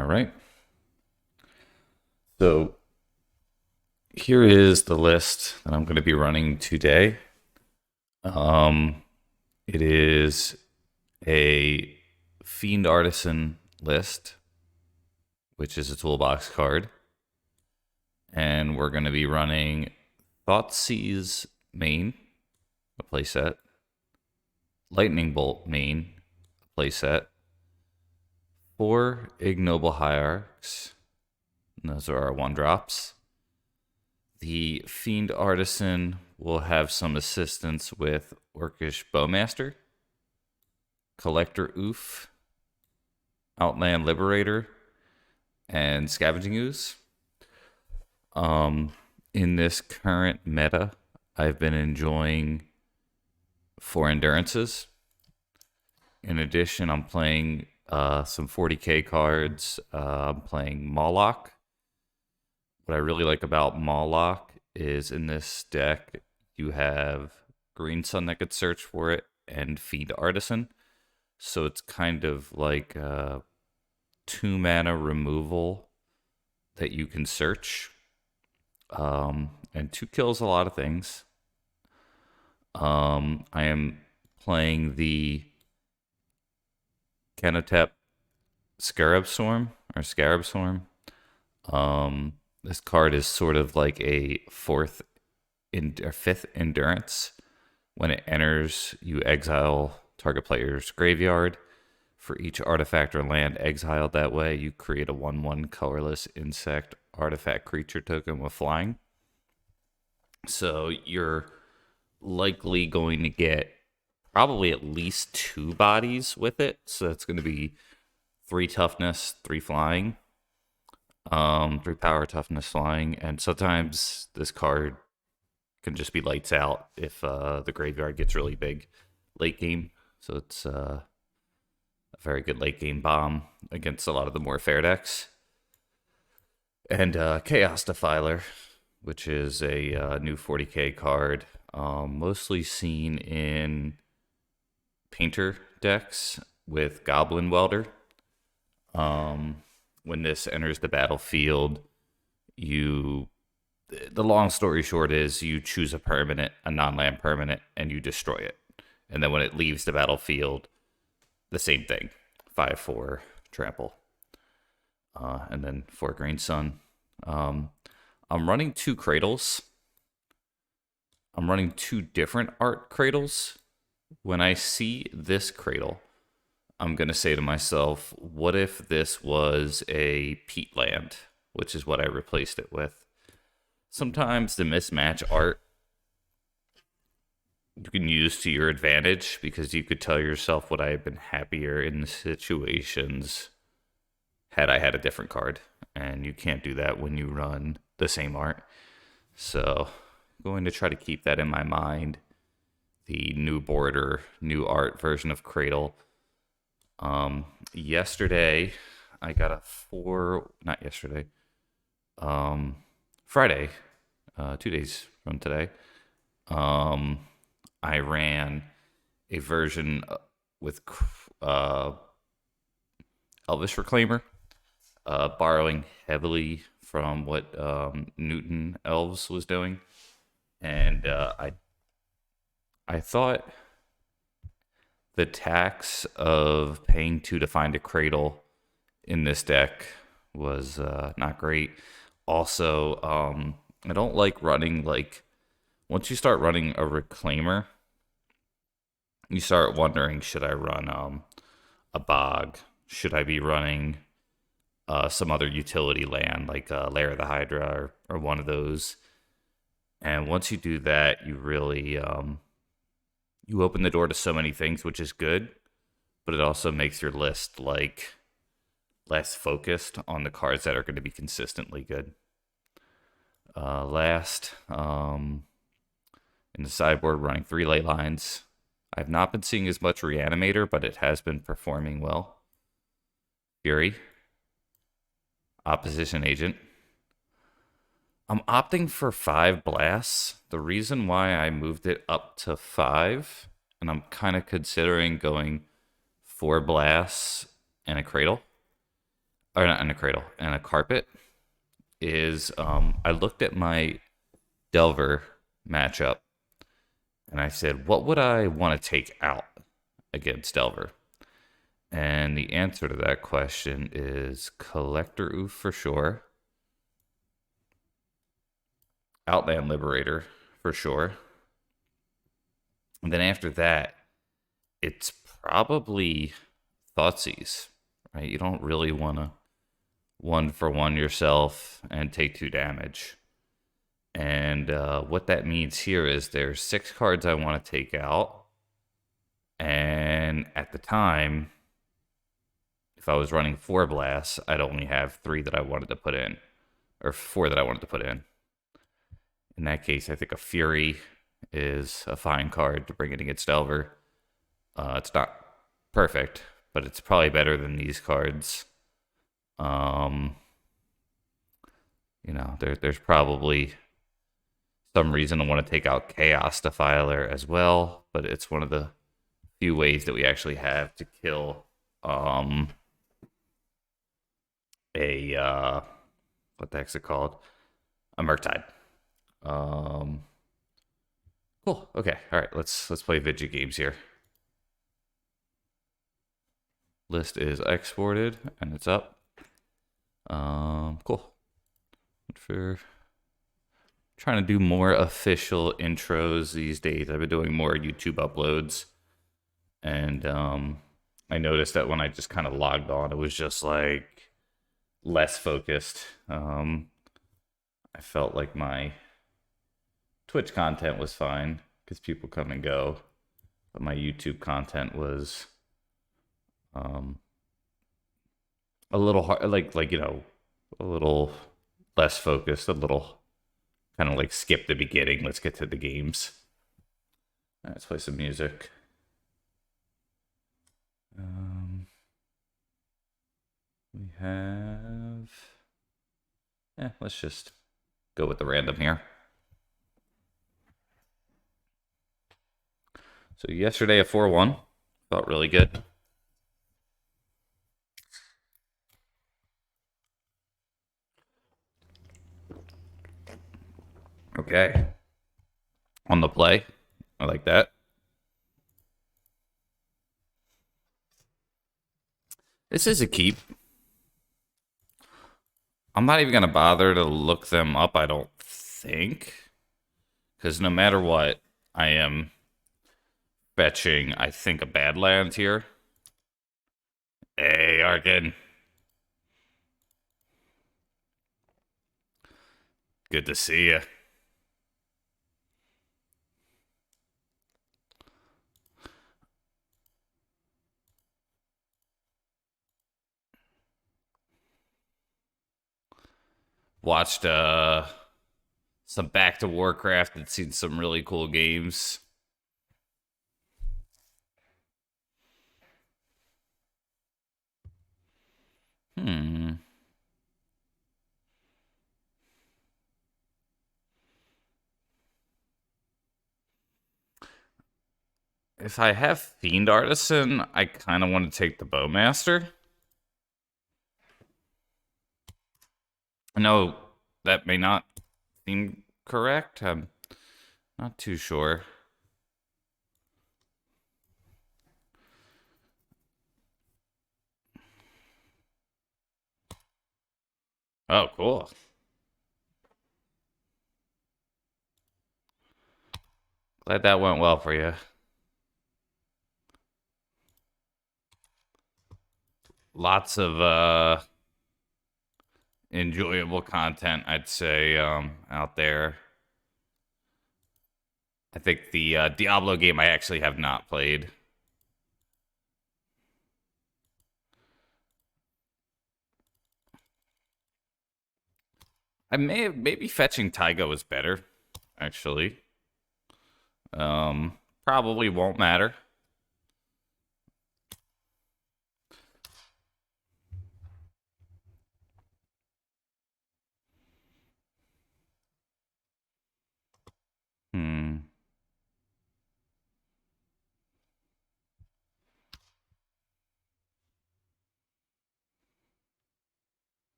All right. So here is the list that I'm going to be running today. Um, it is a Fiend Artisan list, which is a toolbox card. And we're going to be running Thoughtseize main, a playset, Lightning Bolt main, a playset, 4 Ignoble Hierarchs, and those are our 1-drops. The Fiend Artisan will have some assistance with Orcish Bowmaster, Collector Oof, Outland Liberator, and Scavenging Ooze. In this current meta, I've been enjoying 4 Endurances. In addition, I'm playing some 40k cards. I'm playing Moloch. What I really like about Moloch is in this deck, you have Green Sun that could search for it and Fiend Artisan. So it's kind of like 2 mana removal that you can search. And 2 kills a lot of things. I am playing the Canotep Scarab Swarm. This card is sort of like a 5th Endurance. When it enters, you exile target player's graveyard. For each artifact or land exiled that way, you create a 1/1 colorless insect artifact creature token with flying. So you're likely going to get probably at least 2 bodies with it. So that's going to be 3 toughness, 3 flying. 3 power, toughness, flying, and sometimes this card can just be lights out if the graveyard gets really big late game. So it's a very good late game bomb against a lot of the more fair decks. And Chaos Defiler, which is a new 40k card, mostly seen in Painter decks with Goblin Welder. When this enters the battlefield, the long story short is you choose a non-land permanent, and you destroy it. And then when it leaves the battlefield, the same thing, 5/4 trample, and then 4 Green Sun. I'm running 2 cradles. I'm running 2 different art cradles. When I see this cradle, I'm going to say to myself, what if this was a peat land, which is what I replaced it with? Sometimes the mismatch art you can use to your advantage, because you could tell yourself, would I have been happier in the situations had I had a different card? And you can't do that when you run the same art. So I'm going to try to keep that in my mind. The new border, new art version of Cradle. Yesterday, I got a not yesterday, Friday, 2 days from today, I ran a version with Elvis Reclaimer, borrowing heavily from what Newton Elves was doing. And I thought the tax of paying 2 to find a cradle in this deck was not great. Also, I don't like running, once you start running a Reclaimer, you start wondering, should I run a Bog? Should I be running some other utility land, like Lair of the Hydra or one of those? And once you do that, you really you open the door to so many things, which is good, but it also makes your list less focused on the cards that are going to be consistently good. Last, in the sideboard, running 3 ley lines. I've not been seeing as much Reanimator, but it has been performing well. Fury, Opposition Agent. I'm opting for 5 blasts. The reason why I moved it up to 5, and I'm kind of considering going 4 blasts and a cradle. or not in a cradle, and a carpet is I looked at my Delver matchup and I said, what would I want to take out against Delver? And the answer to that question is Collector Oof for sure, Outland Liberator for sure. And then after that, it's probably Thoughtseize, right? You don't really want to one for one yourself and take 2 damage. And what that means here is there's 6 cards I want to take out. And at the time, if I was running 4 blasts, I'd only have 3 that I wanted to put in, or 4 that I wanted to put in. In that case, I think a Fury is a fine card to bring in against Delver. It's not perfect, but it's probably better than these cards. There's probably some reason to want to take out Chaos Defiler as well, but it's one of the few ways that we actually have to kill a what the heck's it called? A Murktide. Cool. Okay. All right. Let's play Vidget games here. List is exported and it's up. Cool. For trying to do more official intros these days. I've been doing more YouTube uploads, and I noticed that when I just kind of logged on, it was just like less focused. I felt like my Twitch content was fine because people come and go, but my YouTube content was a little hard, like a little less focused, a little kind of like skip the beginning. Let's get to the games. All right, let's play some music. We have. Yeah, let's just go with the random here. So yesterday a 4-1 felt really good. Okay. On the play. I like that. This is a keep. I'm not even going to bother to look them up, I don't think. Because no matter what, I am fetching, I think, a bad land here. Hey, Arkin. Good to see you. Watched some Back to Warcraft and seen some really cool games. If I have Fiend Artisan, I kind of want to take the Bowmaster. I know that may not seem correct. I'm not too sure. Oh, cool. Glad that went well for you. Lots of enjoyable content, I'd say, out there. I think the Diablo game I actually have not played. Maybe fetching Taigo is better, actually. Probably won't matter.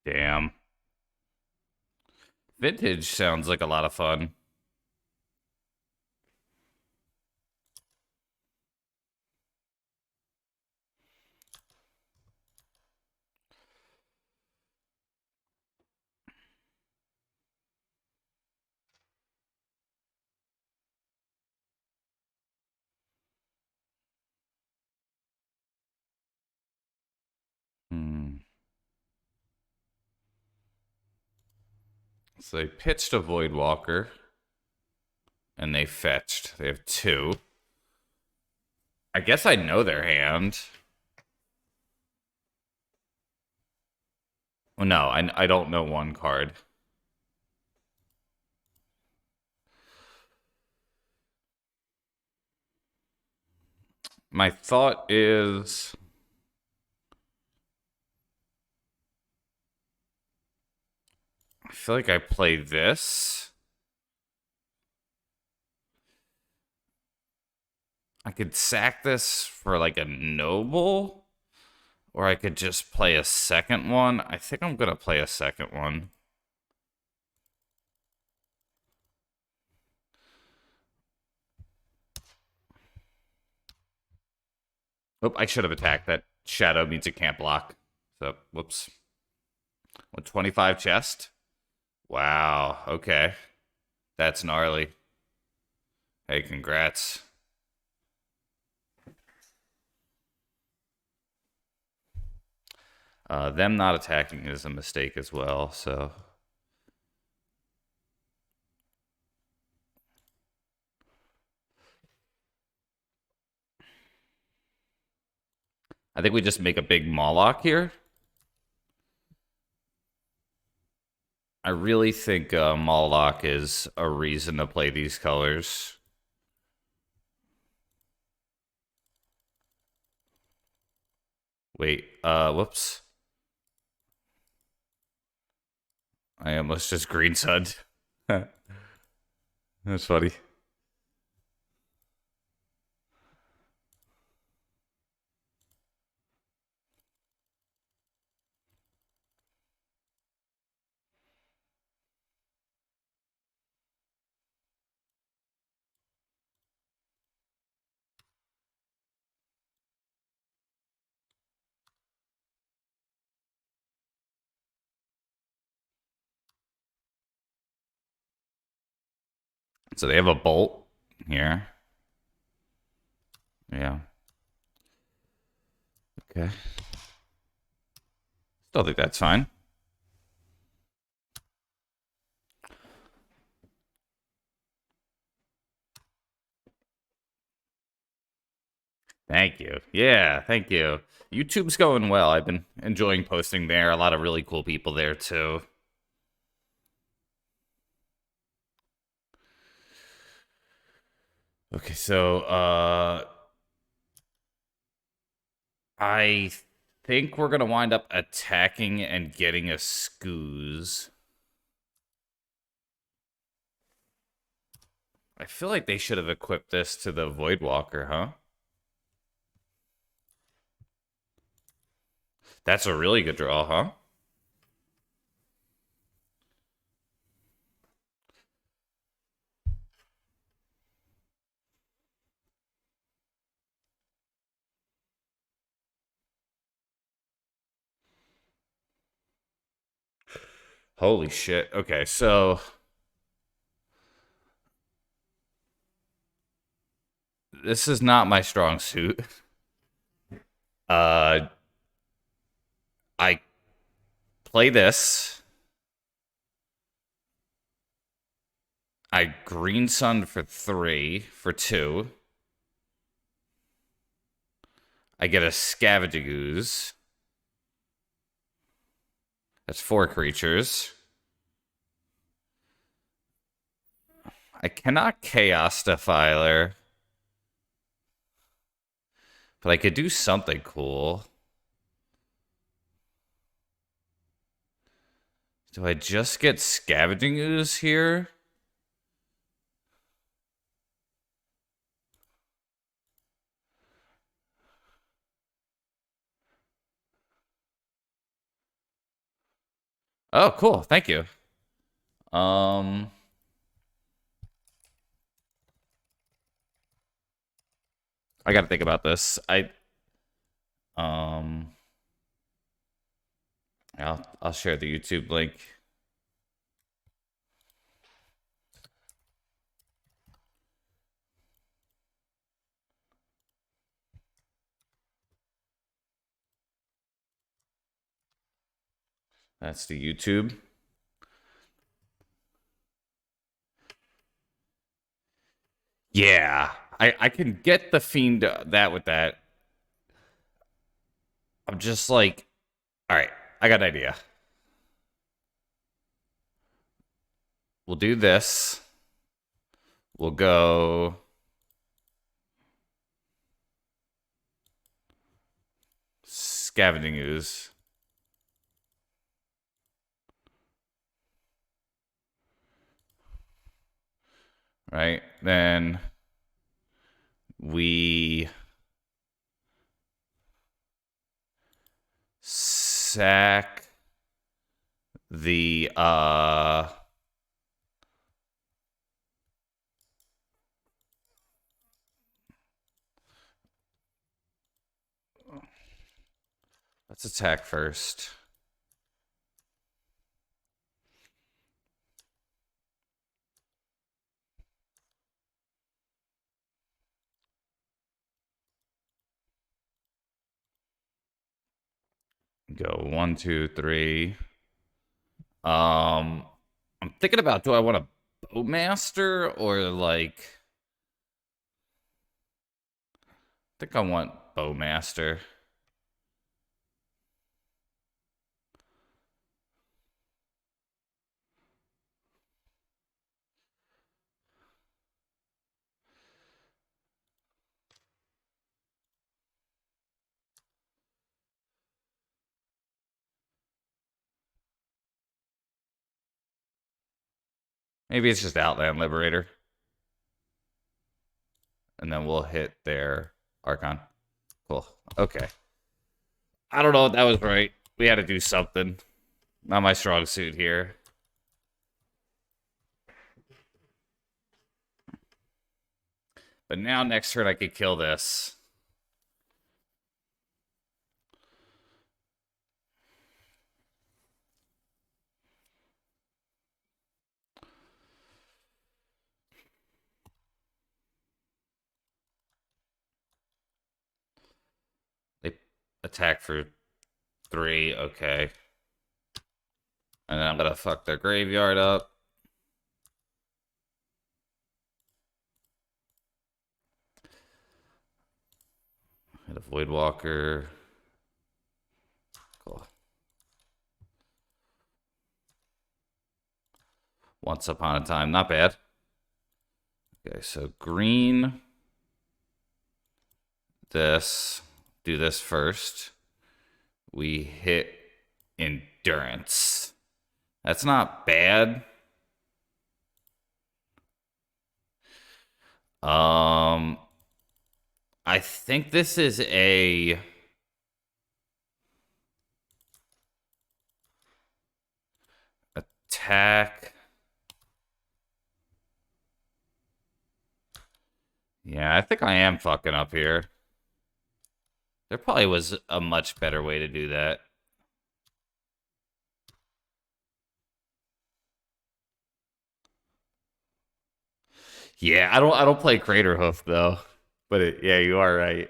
Damn. Vintage sounds like a lot of fun. Hmm. So they pitched a Voidwalker, and they fetched. They have two. I guess I know their hand. Well, no, I don't know one card. My thought is I feel like I play this. I could sack this for like a noble, or I could just play a second one. I think I'm gonna play a second one. Oh, I should have attacked. That shadow means it can't block. So, whoops. What, 25 chest? Wow. Okay. That's gnarly. Hey, congrats. Them not attacking is a mistake as well, so. I think we just make a big Moloch here. I really think Moloch is a reason to play these colors. Wait, whoops. I almost just green sunned. That's funny. So they have a bolt here. Yeah. Okay. Still think that's fine. Thank you. Yeah, thank you. YouTube's going well. I've been enjoying posting there. A lot of really cool people there too. Okay, so I think we're gonna wind up attacking and getting a Scooz. I feel like they should have equipped this to the Voidwalker, huh? That's a really good draw, huh? Holy shit. Okay, so this is not my strong suit. Uh I play this. I green sun for 3 for 2. I get a scavenging ooze. That's 4 creatures. I cannot chaos defiler, but I could do something cool. Do I just get scavenging ooze here? Oh, cool. Thank you. Um, I got to think about this. Um, I'll share the YouTube link. That's the YouTube. Yeah, I can get the fiend that with that. I'm just like, all right, I got an idea. We'll do this. We'll go scavenging ooze. Right? Then we sack the let's attack first. Go 1, 2, 3. I'm thinking about, do I want a Bowmaster or like, I think I want Bowmaster. Maybe it's just Outland Liberator. And then we'll hit their Archon. Cool. Okay. I don't know if that was right. We had to do something. Not my strong suit here. But now next turn I could kill this. They attack for 3. Okay. And then I'm gonna fuck their graveyard up. Hit a Voidwalker. Cool. Once upon a time. Not bad. Okay, so green. This. Do this first. We hit endurance. That's not bad. I think this is a attack. Yeah, I think I am fucking up here. There probably was a much better way to do that. Yeah, I don't play Crater Hoof though. But yeah, you are right.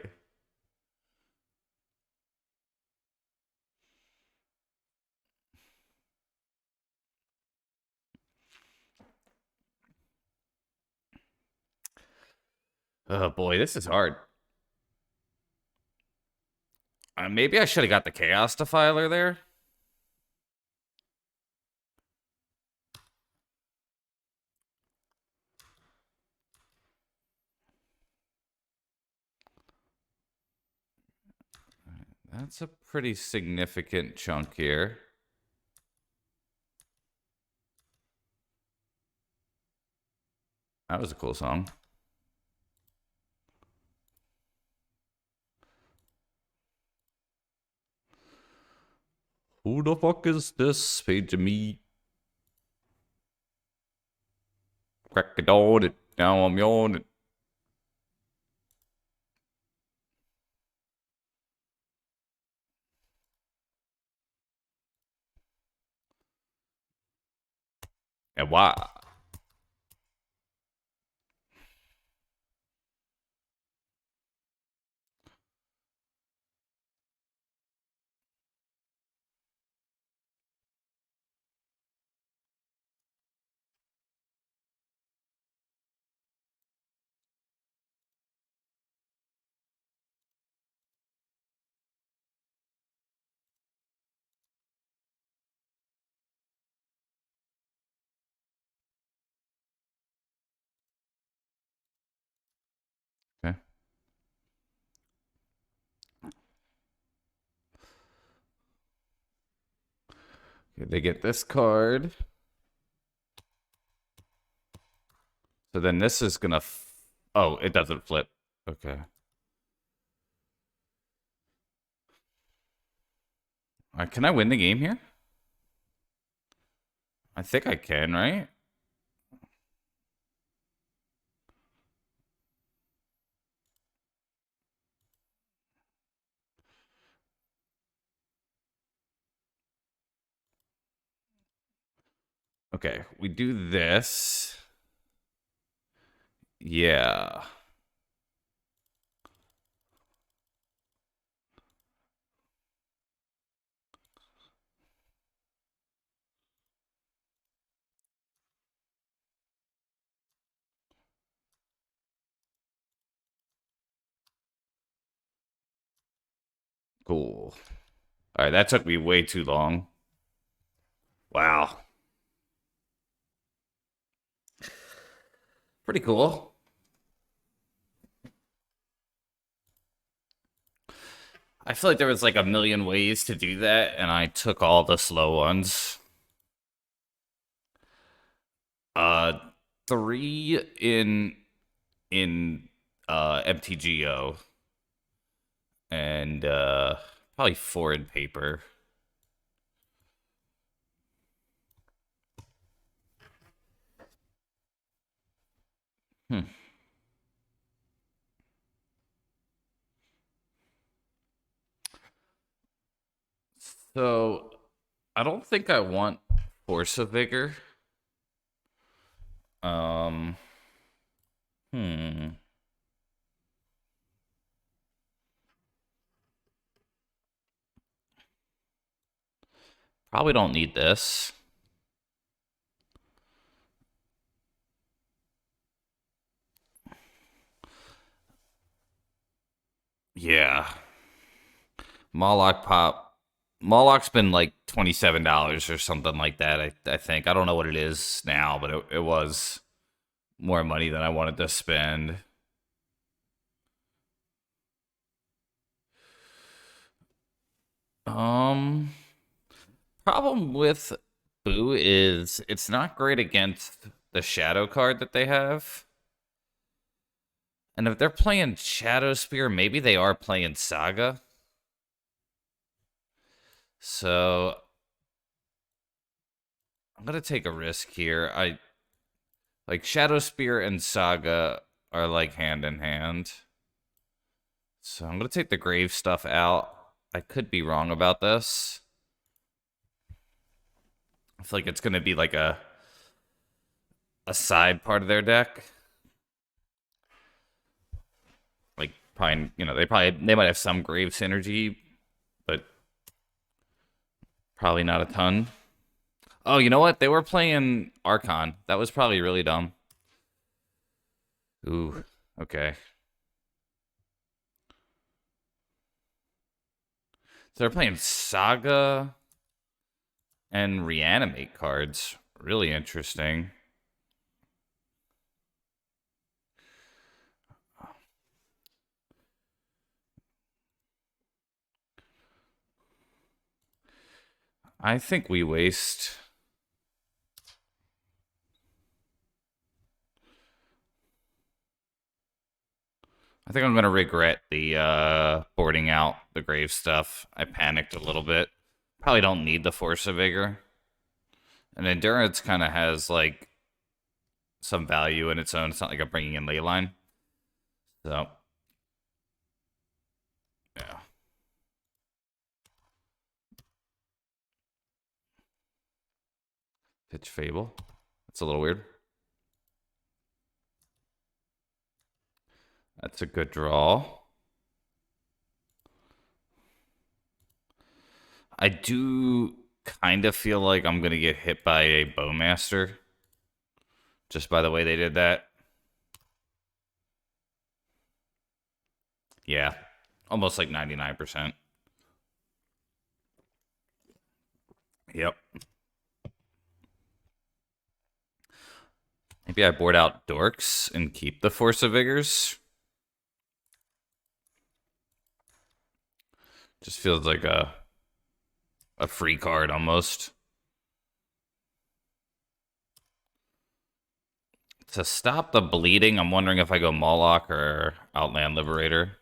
Oh boy, this is hard. Maybe I should have got the Chaos Defiler there. That's a pretty significant chunk here. That was a cool song. Who the fuck is this page of me? Crack it on it. Now I'm yawning. And why? Okay. Okay, they get this card. So then this is gonna. Oh, it doesn't flip. Okay. All right, can I win the game here? I think I can, right? Okay, we do this. Yeah. Cool. All right, that took me way too long. Wow. Pretty cool. I feel like there was like a million ways to do that, and I took all the slow ones. Uh, 3 in MTGO, and probably 4 in paper. Hmm. So I don't think I want Force of Vigor. Um. Hmm. Probably don't need this. Yeah. Moloch pop. Moloch's been like $27 or something like that. I think I don't know what it is now, but it was more money than I wanted to spend. Um, Problem with Boo is it's not great against the shadow card that they have. And if they're playing Shadow Spear, maybe they are playing Saga. So I'm gonna take a risk here. I like Shadow Spear and Saga are like hand in hand. So I'm gonna take the grave stuff out. I could be wrong about this. I feel like it's gonna be like a side part of their deck. Like probably they might have some grave synergy, but probably not a ton. Oh, you know what? They were playing Archon. That was probably really dumb. Ooh, okay. So they're playing Saga and Reanimate cards. Really interesting. I think we waste. I think I'm gonna regret the boarding out the grave stuff. I panicked a little bit, Probably don't need the Force of Vigor. And Endurance kind of has like some value in its own. It's not like I'm bringing in Leyline. So, yeah. Pitch Fable. That's a little weird. That's a good draw. I do kind of feel like I'm going to get hit by a Bowmaster. Just by the way they did that. Yeah. Almost like 99%. Yep. Maybe I board out Dorks and keep the Force of Vigors. Just feels like a free card almost. To stop the bleeding, I'm wondering if I go Moloch or Outland Liberator.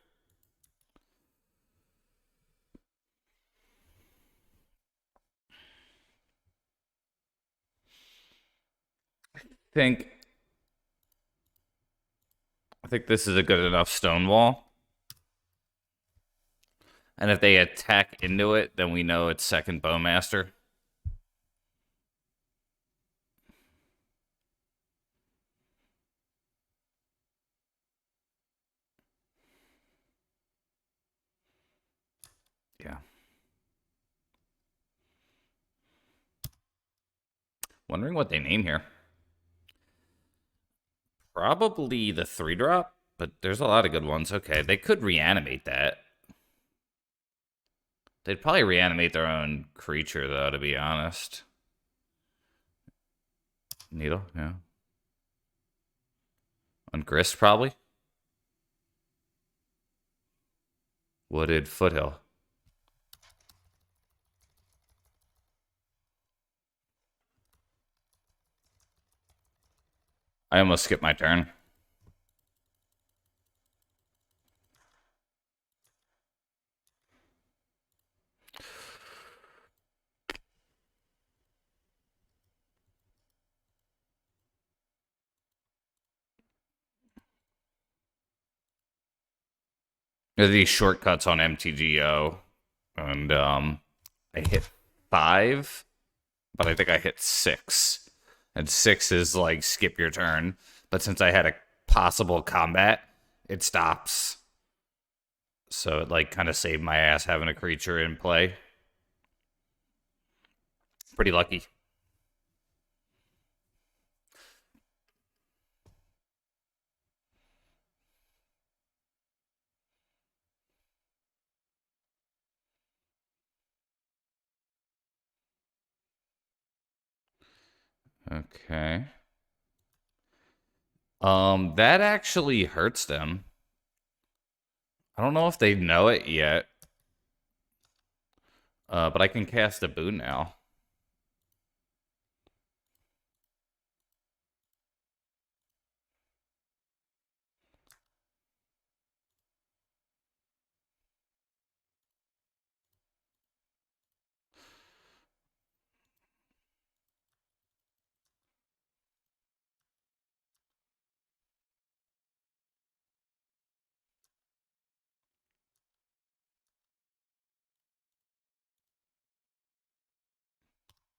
I think this is a good enough Stonewall. And if they attack into it, then we know it's second Bowmaster. Yeah. Wondering what they name here. Probably the 3-drop, but there's a lot of good ones. Okay, they could reanimate that. They'd probably reanimate their own creature, though, to be honest. Needle, yeah. Ungrist, probably. Wooded Foothill. I almost skipped my turn. There's these shortcuts on MTGO, and I hit 5, but I think I hit 6. And 6 is like skip your turn. But since I had a possible combat, it stops. So it like kind of saved my ass having a creature in play. Pretty lucky. Okay. That actually hurts them. I don't know if they know it yet. But I can cast a boon now.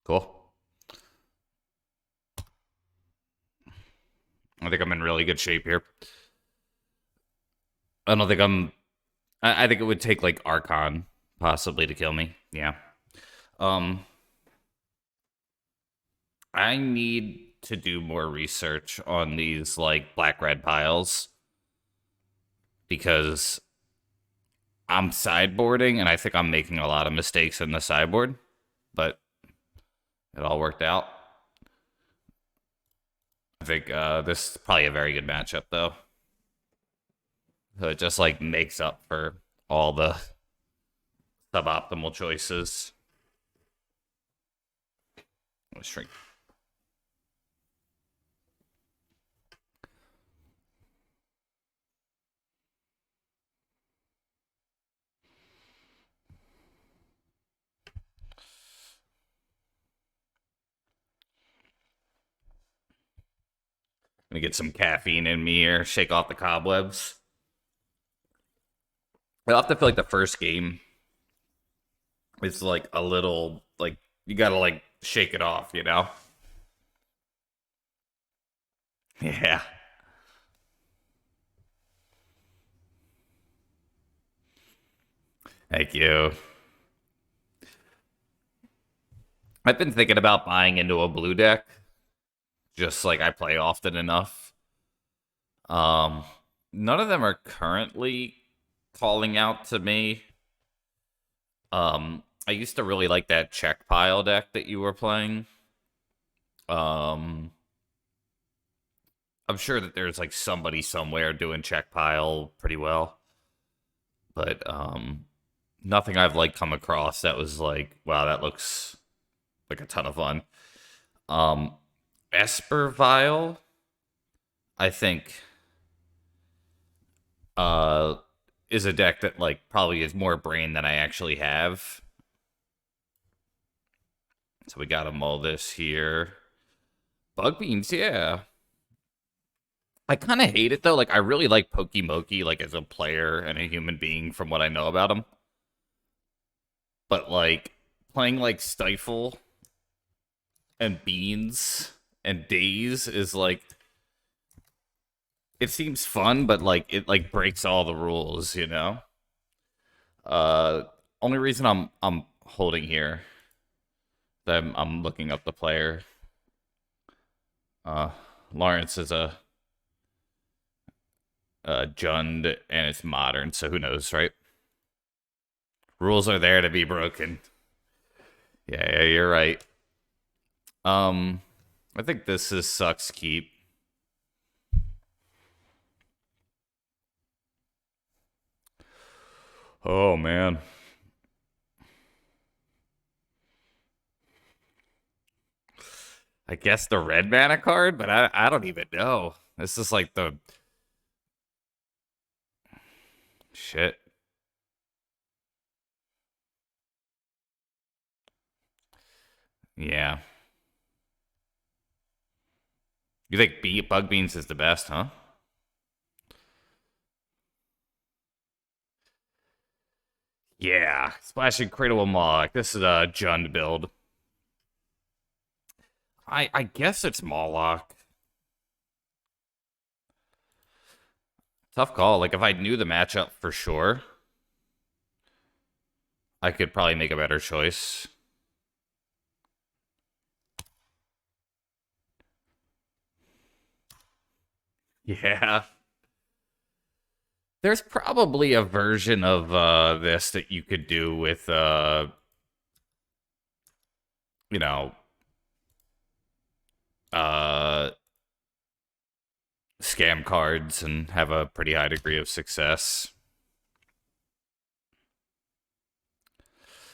Cool. I think I'm in really good shape here. I don't think I'm. I think it would take like Archon possibly to kill me. Yeah. Um. I need to do more research on these like black red piles because I'm sideboarding and I think I'm making a lot of mistakes in the sideboard, but it all worked out. I think this is probably a very good matchup though. So it just like makes up for all the suboptimal choices. Let's shrink. Gonna get some caffeine in me here, shake off the cobwebs. I often feel like the first game is like a little like you gotta like shake it off, you know? Yeah. Thank you. I've been thinking about buying into a blue deck, just like I play often enough. Um, None of them are currently calling out to me. I used to really like that check pile deck that you were playing. Um, I'm sure that there's like somebody somewhere doing check pile pretty well, but nothing I've like come across that was like, wow, that looks like a ton of fun. Um, Espervile, I think, uh, is a deck that like probably is more brain than I actually have. So we got to mull this here. Bug beans, yeah. I kind of hate it though. Like I really like Pokimoki like as a player and a human being from what I know about him. But like playing like Stifle and Beans and Days is like it seems fun, but like it like breaks all the rules, you know? Uh Only reason I'm holding here that I'm looking up the player. Uh Lawrence is a Jund and it's modern, so who knows, right? Rules are there to be broken. Yeah, you're right. Um, I think this is sucks keep. Oh man. I guess the red mana card, but I don't even know. This is like the shit. Yeah. You think Bug Beans is the best, huh? Yeah. Splashing Cradle of Moloch. This is a Jund build. I guess it's Moloch. Tough call. Like if I knew the matchup for sure, I could probably make a better choice. Yeah. There's probably a version of this that you could do with you know, uh scam cards and have a pretty high degree of success.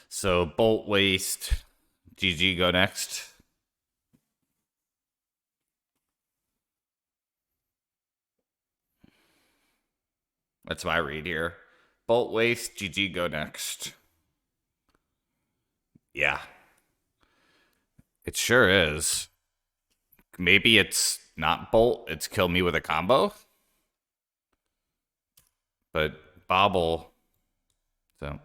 So Bolt Waste, GG go next. That's my read here. Bolt Waste, GG go next. Yeah, it sure is. Maybe it's not Bolt, it's kill me with a combo. But Bobble. So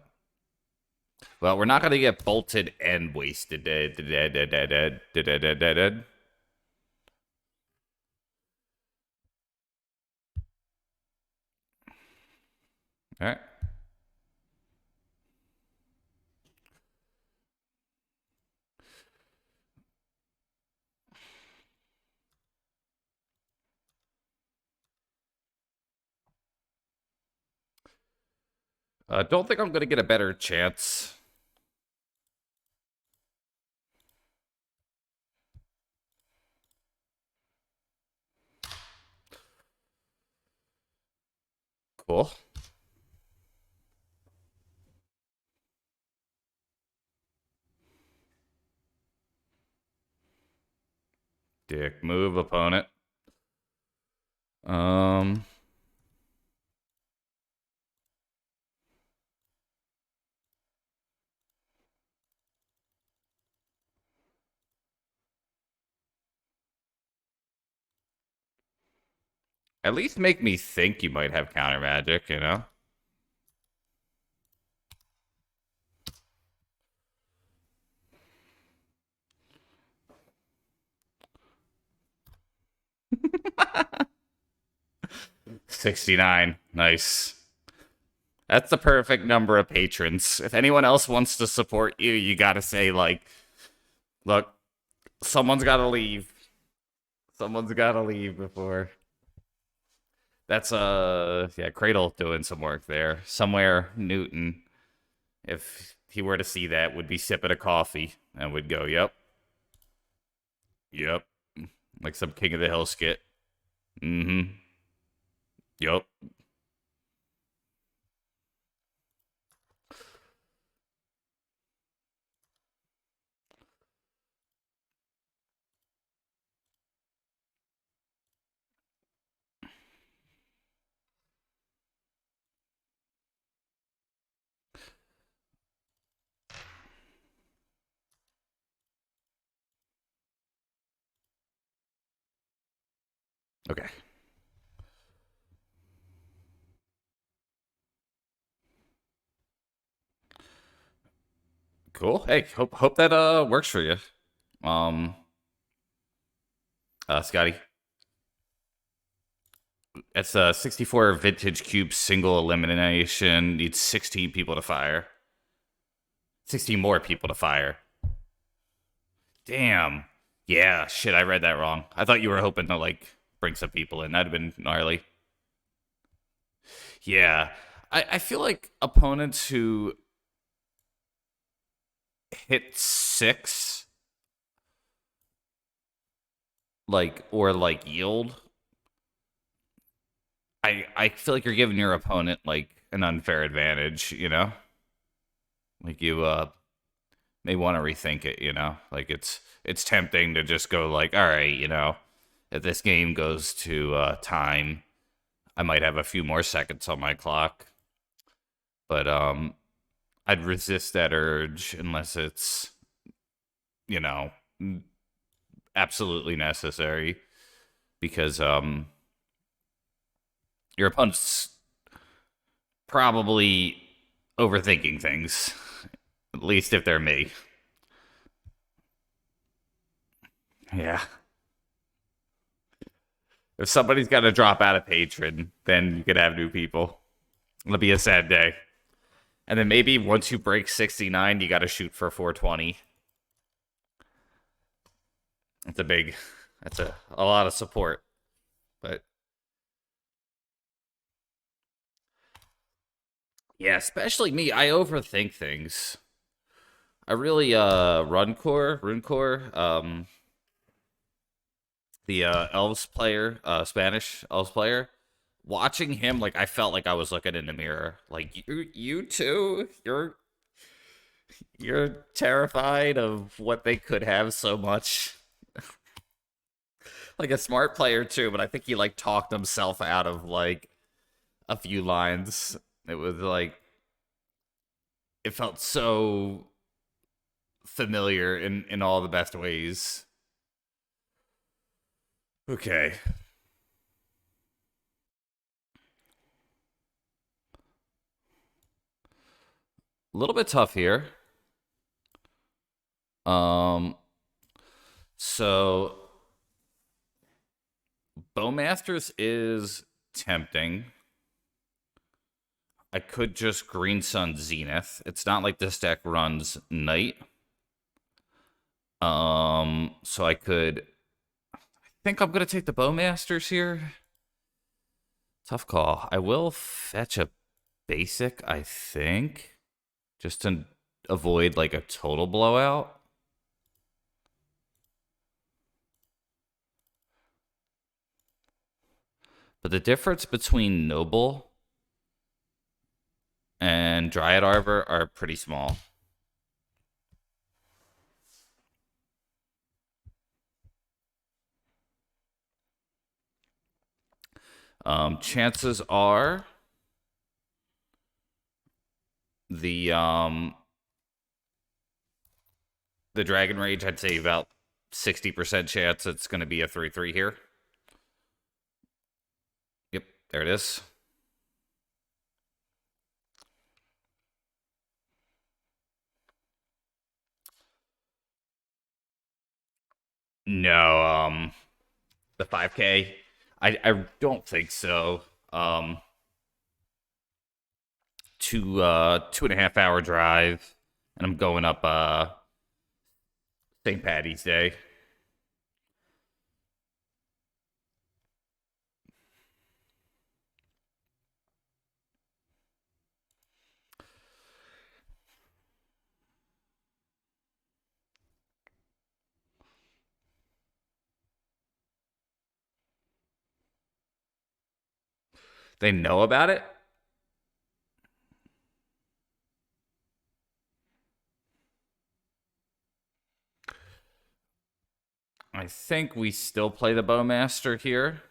well, we're not gonna get bolted and wasted. All right. Don't think I'm gonna get a better chance. Cool. Dick move, opponent. Um, At least make me think you might have counter magic, you know? $69. Nice. That's the perfect number of patrons. If anyone else wants to support you, you gotta say, like, look, someone's gotta leave. Someone's gotta leave before. That's, yeah, Cradle doing some work there. Somewhere, Newton, if he were to see that, would be sipping a coffee and would go, yep, yep. Like some King of the Hill skit. Mm hmm. Yep. Okay. Cool. Hey, hope that works for you. Um, Scotty, it's a 64 vintage cube single elimination. Needs 16 people to fire. 16 more people to fire. Damn. Yeah, shit, I read that wrong. I thought you were hoping to like bring some people in. That'd have been gnarly. Yeah. I feel like opponents who hit six, like, or like yield, I feel like you're giving your opponent like an unfair advantage, you know? Like you may want to rethink it, you know? Like it's tempting to just go like, all right, you know, if this game goes to time, I might have a few more seconds on my clock. But I'd resist that urge unless it's, you know, absolutely necessary because your opponent's probably overthinking things, at least if they're me. Yeah. If somebody's got to drop out of patron, then you could have new people. It'll be a sad day. And then maybe once you break 69, you got to shoot for 420. That's a big, that's a lot of support. But yeah, especially me, I overthink things. I really rune core, the elves player, Spanish elves player. Watching him, like I felt like I was looking in the mirror. Like you too, you're terrified of what they could have so much. Like a smart player too, but I think he like talked himself out of like a few lines. It was like it felt so familiar in all the best ways. Okay. A little bit tough here. Um so Bowmasters is tempting. I could just Green Sun Zenith. It's not like this deck runs Knight. So I could. I think I'm gonna take the Bowmasters here. Tough call. I will fetch a basic, I think, just to avoid like a total blowout. But the difference between Noble and Dryad Arbor are pretty small. Chances are the the Dragon Rage, I'd say about 60% chance it's going to be a 3/3 here. There it is. No, the 5K. I don't think so. Um, 2.5 hour drive, and I'm going up St. Patty's Day. They know about it. I think we still play the Bowmaster here.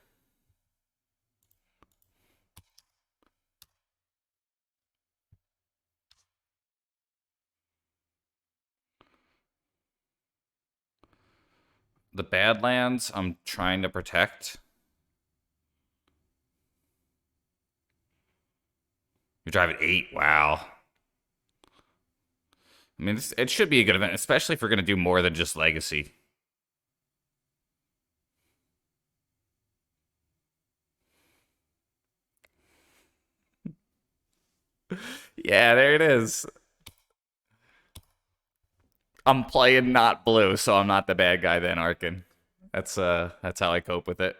The Badlands, I'm trying to protect. You're driving 8. Wow. I mean, it should be a good event, especially if we're going to do more than just Legacy. Yeah, there it is. I'm playing not blue, so I'm not the bad guy then, Arkin. That's how I cope with it.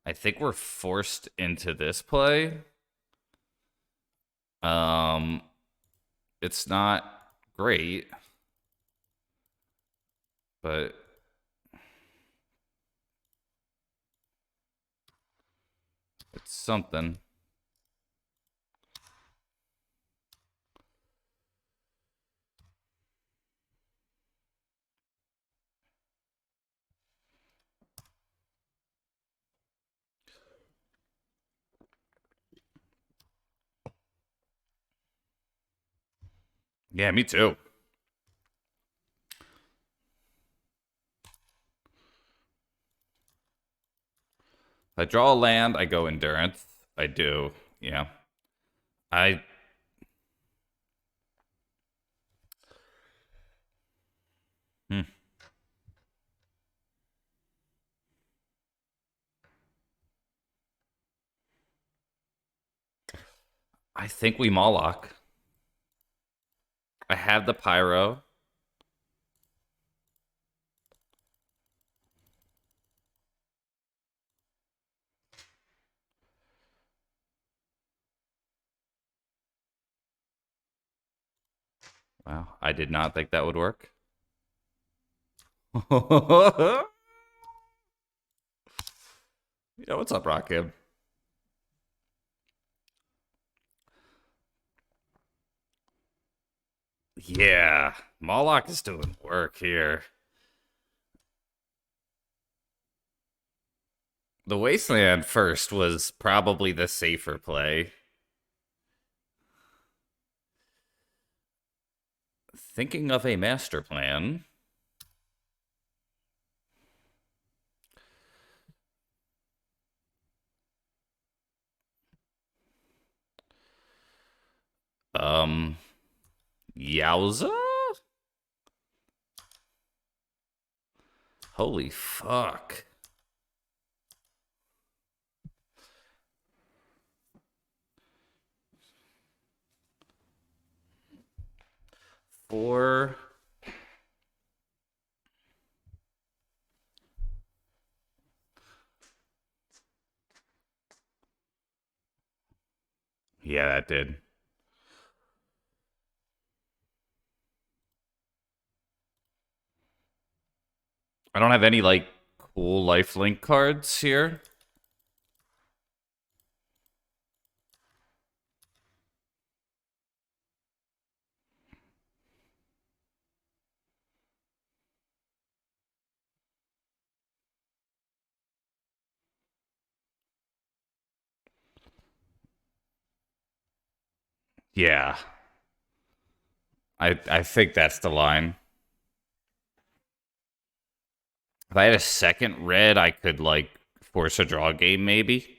I think we're forced into this play. Um, it's not great, but it's something. Yeah, me too. If I draw a land, I go endurance. I do. Yeah. I hmm. I think we Moloch. I have the pyro. Wow, I did not think that would work. Yeah, what's up, Rockib? Yeah, Moloch is doing work here. The Wasteland first was probably the safer play. Thinking of a master plan. Um, Yowza? Holy fuck. Four. Yeah, that did. I don't have any, like, cool lifelink cards here. Yeah. I think that's the line. If I had a second red, I could like force a draw game maybe.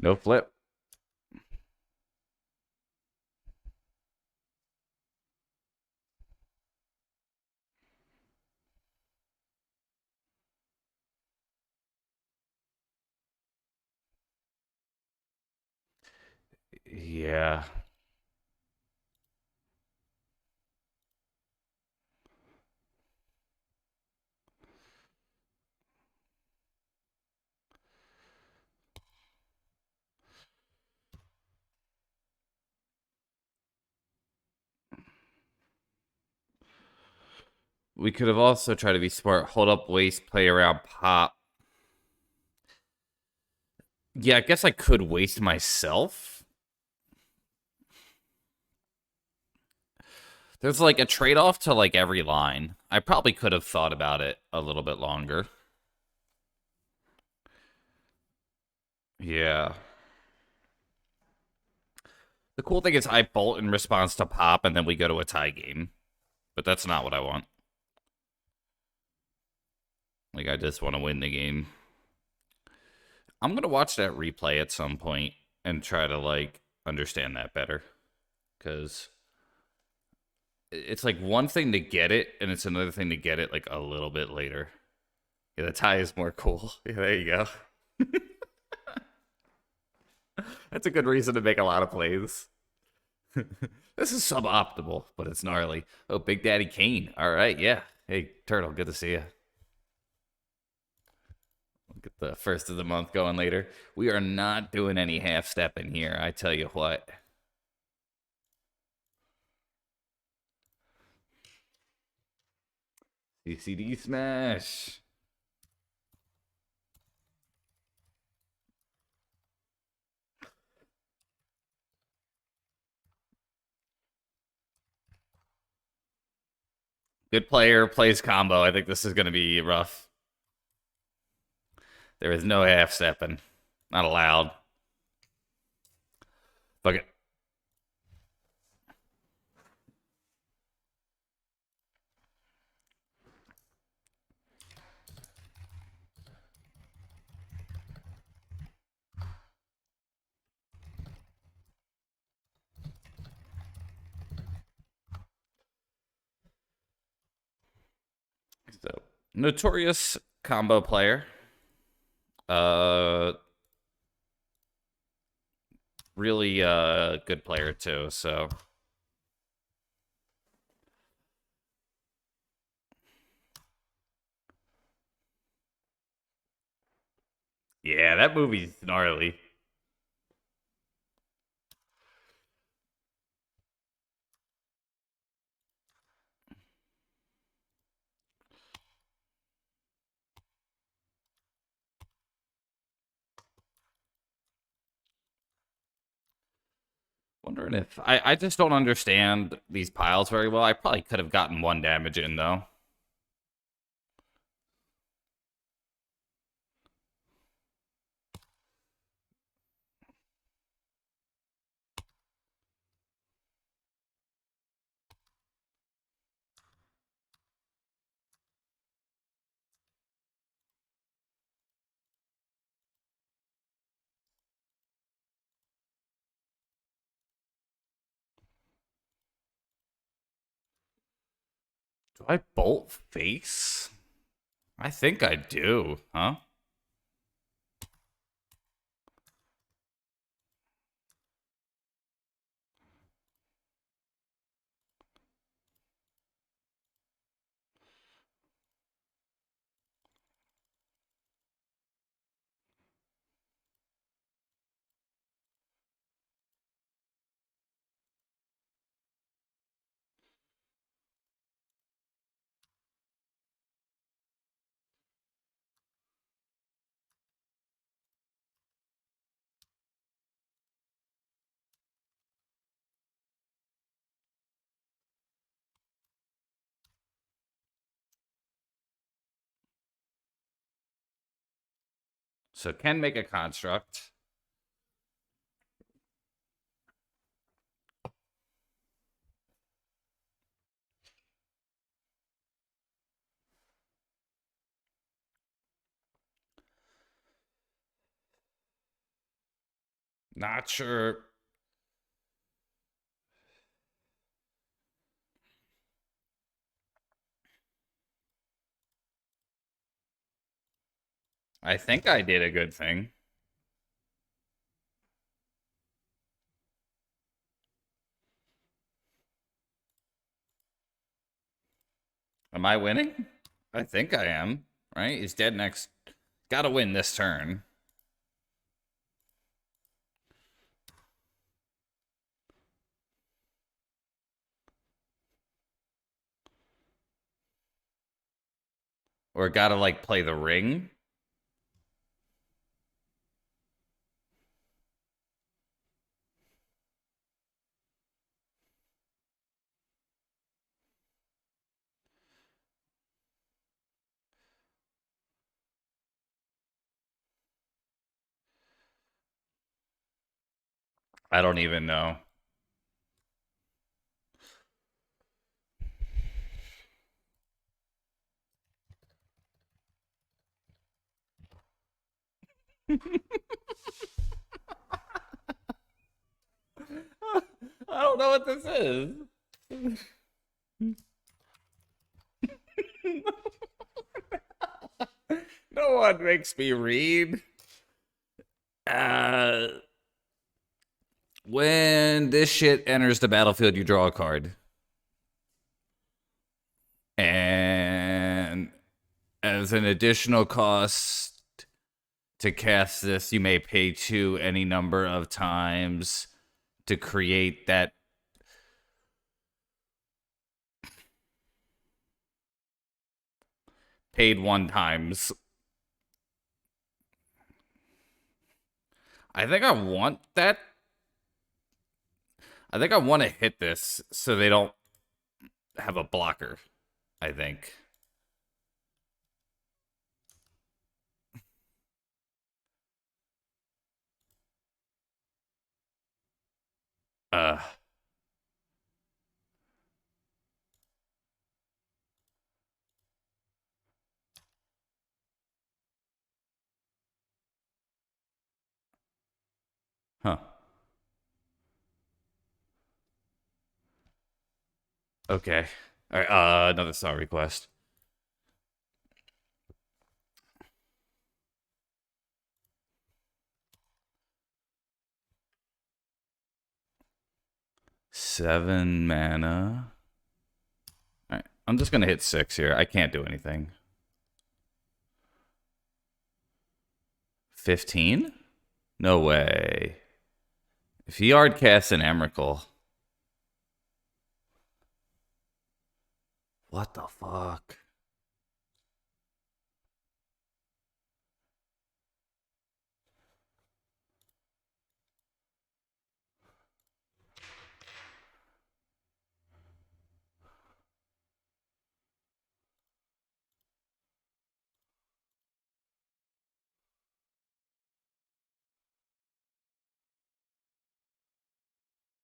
No flip. Yeah. We could have also tried to be smart. Hold up, waste, play around, pop. Yeah, I guess I could waste myself. There's like a trade off to like every line. I probably could have thought about it a little bit longer. Yeah. The cool thing is I bolt in response to pop and then we go to a tie game. But that's not what I want. Like, I just want to win the game. I'm going to watch that replay at some point and try to, like, understand that better. Because it's, like, one thing to get it, and it's another thing to get it, like, a little bit later. Yeah, the tie is more cool. Yeah, there you go. That's a good reason to make a lot of plays. This is suboptimal, but it's gnarly. Oh, Big Daddy Kane. All right, yeah. Hey, Turtle, good to see you. We'll get the first of the month going later. We are not doing any half stepping here, I tell you what. CCDsmash. Good player, plays combo. I think this is going to be rough. There is no half stepping. Not allowed. Fuck it. So, notorious combo player. Uh, really good player too. So yeah, that movie's gnarly. Wondering if I just don't understand these piles very well. I probably could have gotten one damage in though. Do I bolt face? I think I do, huh? So can make a construct. Not sure. I think I did a good thing. Am I winning? I think I am. Right? He's dead next. Gotta win this turn. Or gotta, like, play the ring. I don't even know. I don't know what this is. No one makes me read. Uh, when this shit enters the battlefield, you draw a card. And as an additional cost to cast this, you may pay 2 any number of times to create that. Paid 1 times. I think I want that. I think I want to hit this so they don't have a blocker. I think. Uh. Huh. Okay. All right. Another star request. Seven mana. All right. I'm just gonna hit 6 here. I can't do anything. 15? No way. If he hard casts an Emrakul. What the fuck?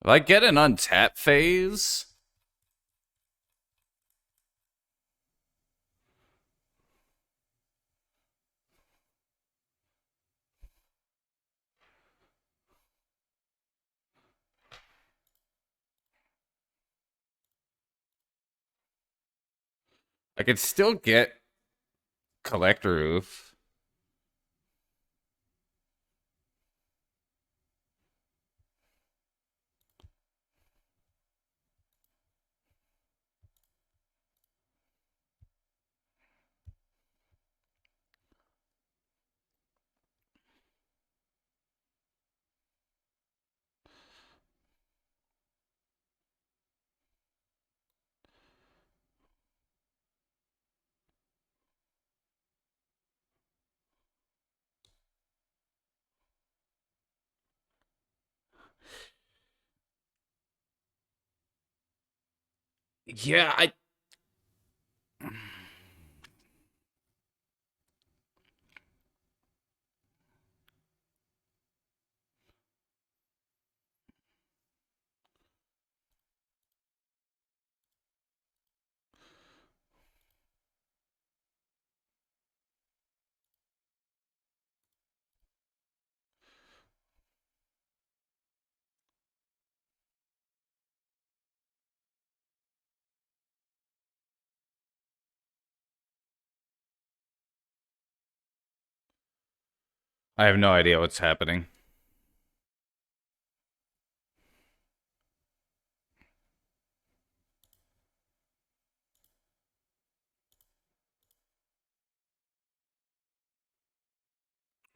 If I get an untap phase. I could still get Collector Roof. Yeah, I have no idea what's happening.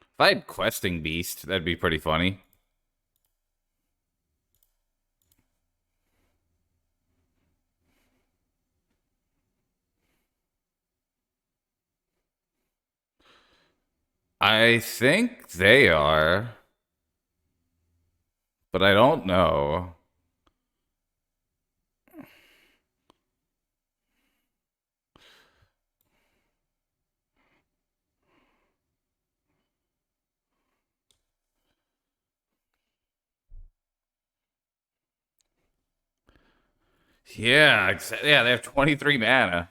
If I had questing beast, that'd be pretty funny. I think they are, but I don't know. Yeah, yeah, they have 23 mana.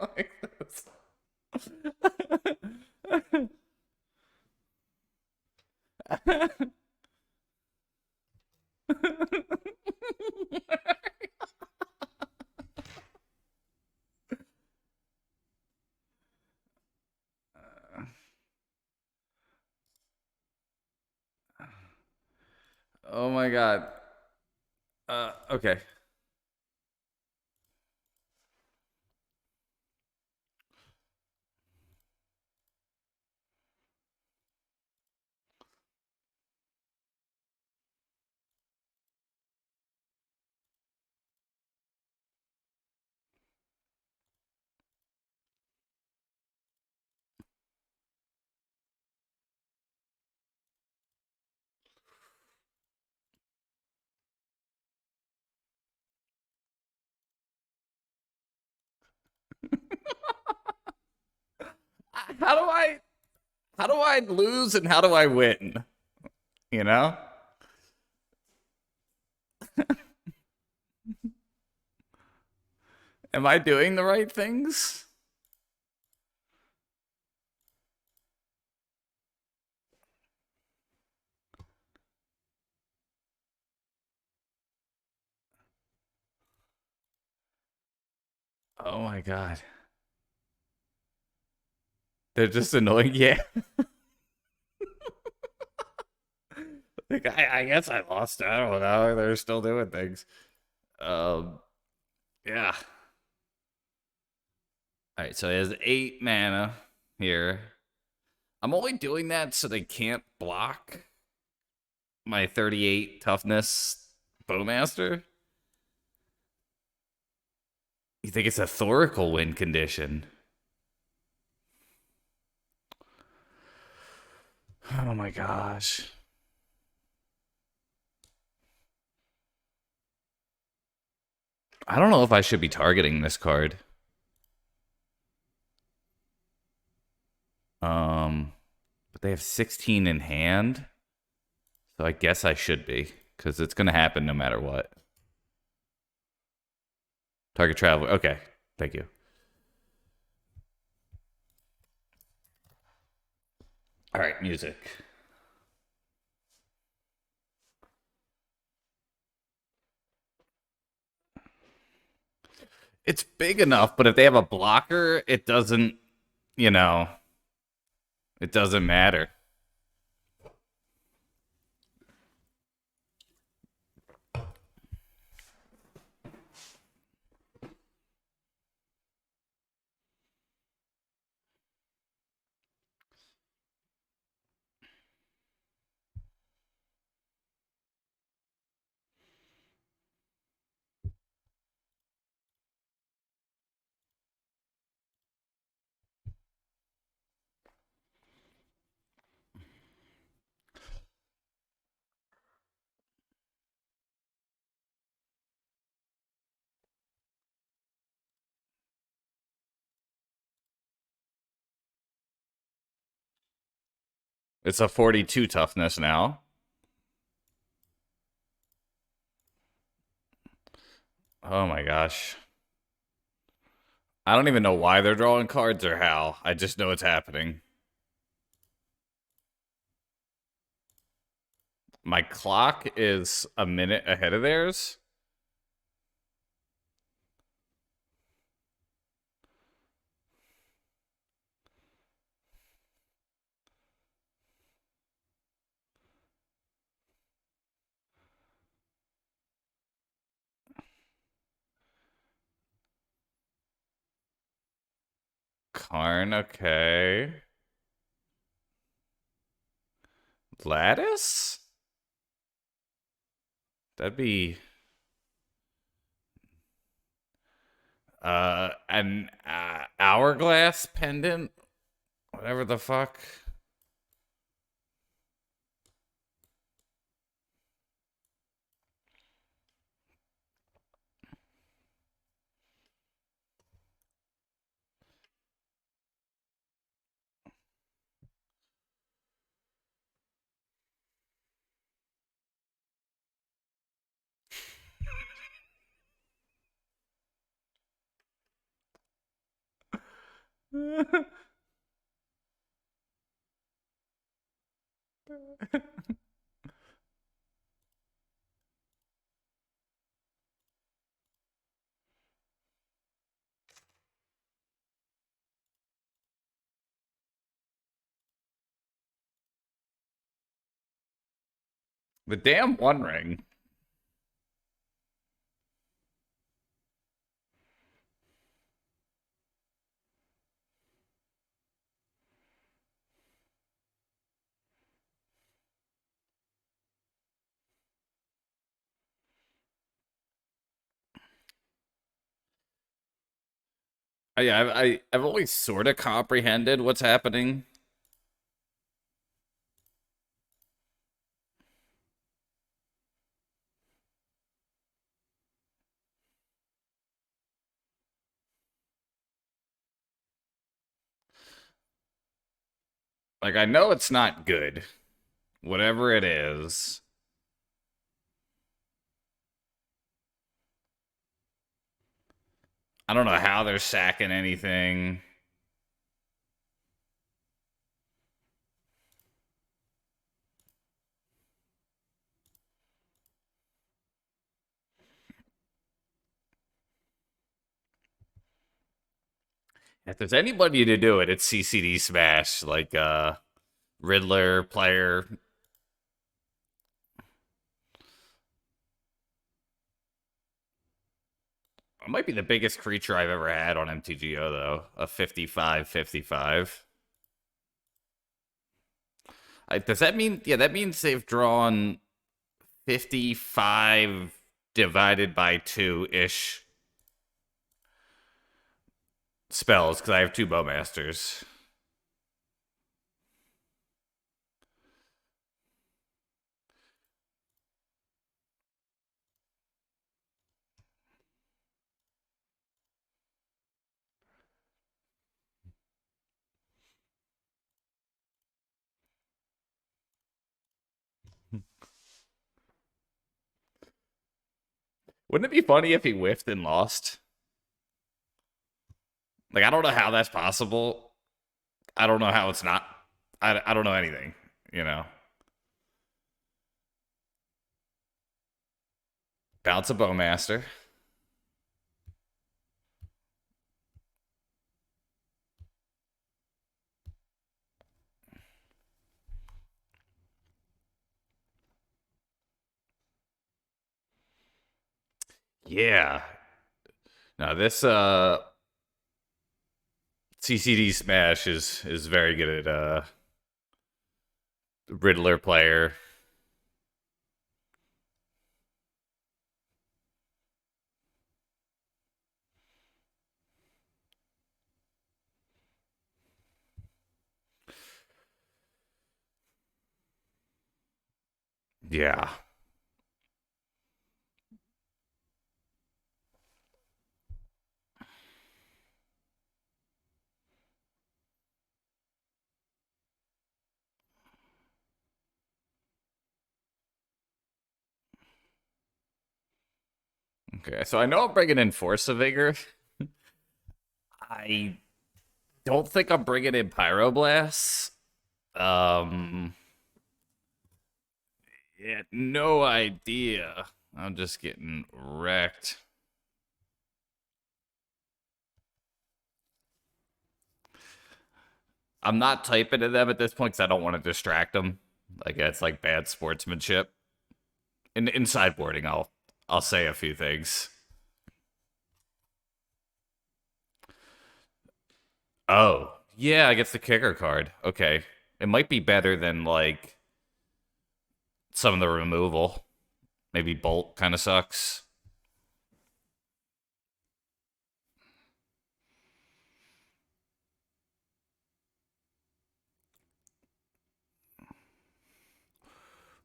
Like this. Oh my god. Okay. How do I how do I lose and how do I win? You know? Am I doing the right things? Oh my god. They're just annoying. Yeah. Like, I guess I lost. I don't know. They're still doing things. Um, yeah. All right, so he has 8 mana here. I'm only doing that so they can't block my 38 toughness Bowmaster. You think it's a Thorical win condition? Oh my gosh. I don't know if I should be targeting this card. But they have 16 in hand. So I guess I should be, because it's gonna happen no matter what. Target traveler. Okay. Thank you. All right, music. It's big enough, but if they have a blocker, it doesn't, you know, it doesn't matter. It's a 42 toughness now. Oh my gosh. I don't even know why they're drawing cards or how. I just know it's happening. My clock is a minute ahead of theirs. Karn, okay. Lattice? That'd be an hourglass pendant? Whatever the fuck. The damn One Ring. I've always sort of comprehended what's happening. Like, I know it's not good. Whatever it is. I don't know how they're sacking anything. If there's anybody to do it, it's CCDsmash. Like, Riddler player. It might be the biggest creature I've ever had on MTGO, though. A 55/55. Does that mean? Yeah, that means they've drawn 55 divided by 2 ish spells because I have 2 Bowmasters. Wouldn't it be funny if he whiffed and lost? Like, I don't know how that's possible. I don't know how it's not. I don't know anything, you know? Bounce a Bowmaster. Yeah. Now, this CCDsmash is very good at Riddler player. Yeah. Okay, so I know I'm bringing in Force of Vigor. I don't think I'm bringing in Pyroblasts. Um, yeah, no idea. I'm just getting wrecked. I'm not typing to them at this point because I don't want to distract them. Like that's like bad sportsmanship. In sideboarding, I'll say a few things. Oh, yeah, I get the kicker card. Okay, it might be better than like some of the removal. Maybe Bolt kind of sucks.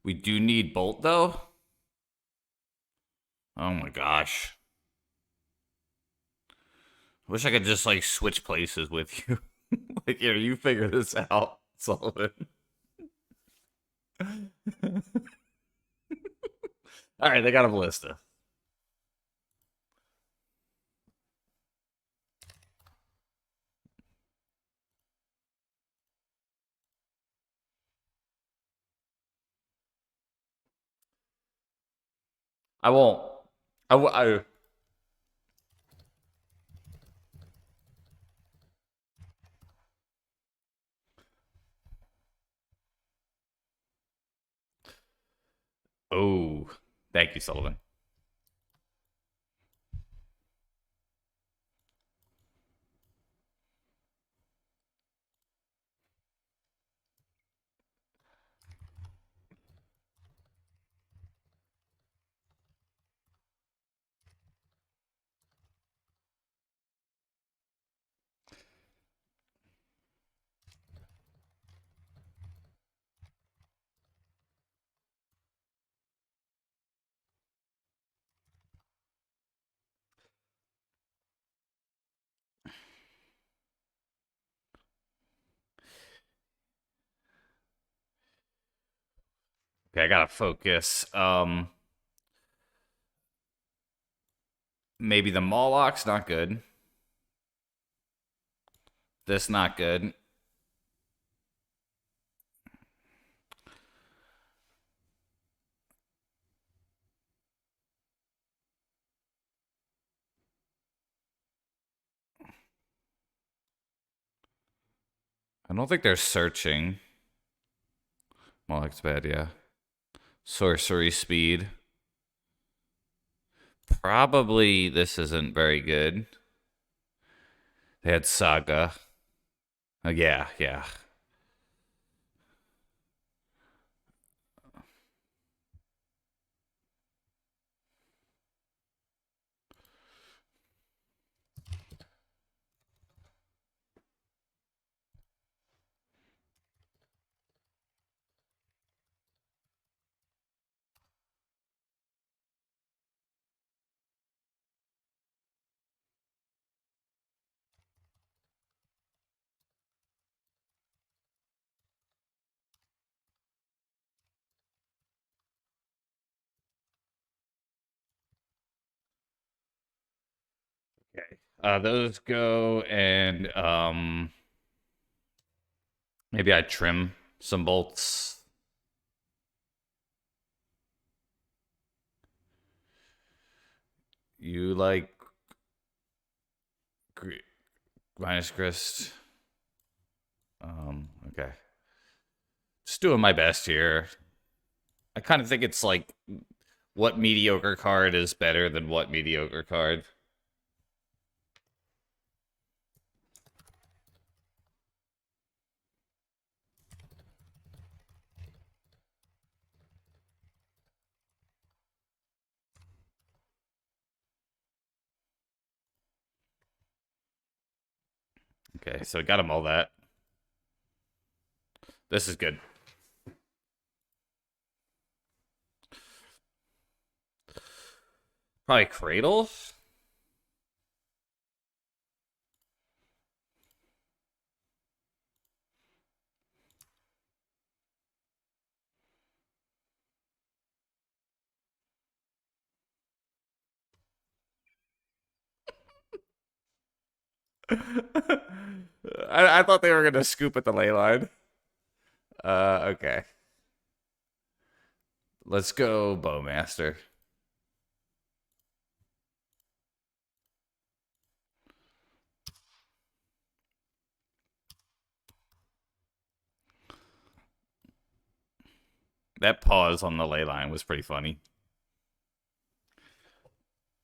We do need Bolt though. Oh my gosh. Wish I could just like switch places with you. Like, here, you figure this out, Sullivan. All right, they got a ballista. I won't. I. Oh, thank you, Sullivan. Okay, I gotta focus. Maybe the Moloch's not good. This not good. I don't think they're searching. Moloch's bad, yeah. Sorcery speed. Probably this isn't very good. They had Saga. Yeah, yeah. Okay. Those go and maybe I trim some bolts. You like minus Grist. Okay. Just doing my best here. I kind of think it's like what mediocre card is better than what mediocre card. Okay, so got them all that. This is good. Probably Cradle. I thought they were gonna scoop at the ley line. Okay. Let's go Bowmaster. That pause on the ley line was pretty funny.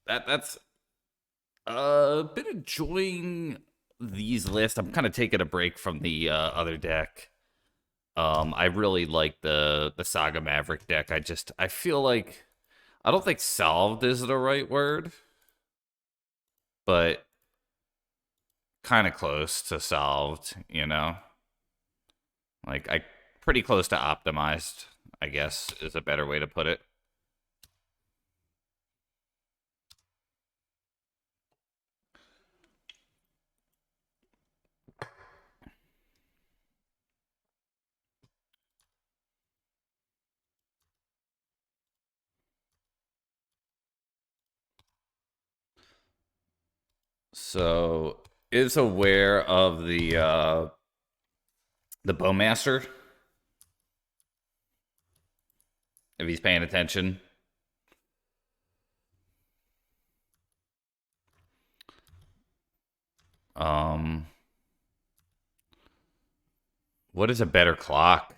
That's been enjoying these lists. I'm kind of taking a break from the other deck. I really like the Saga Maverick deck. I feel like I don't think solved is the right word, but kind of close to solved, you know? Like I pretty close to optimized, I guess is a better way to put it. So is aware of the Bowmaster if he's paying attention. Um, what is a better clock?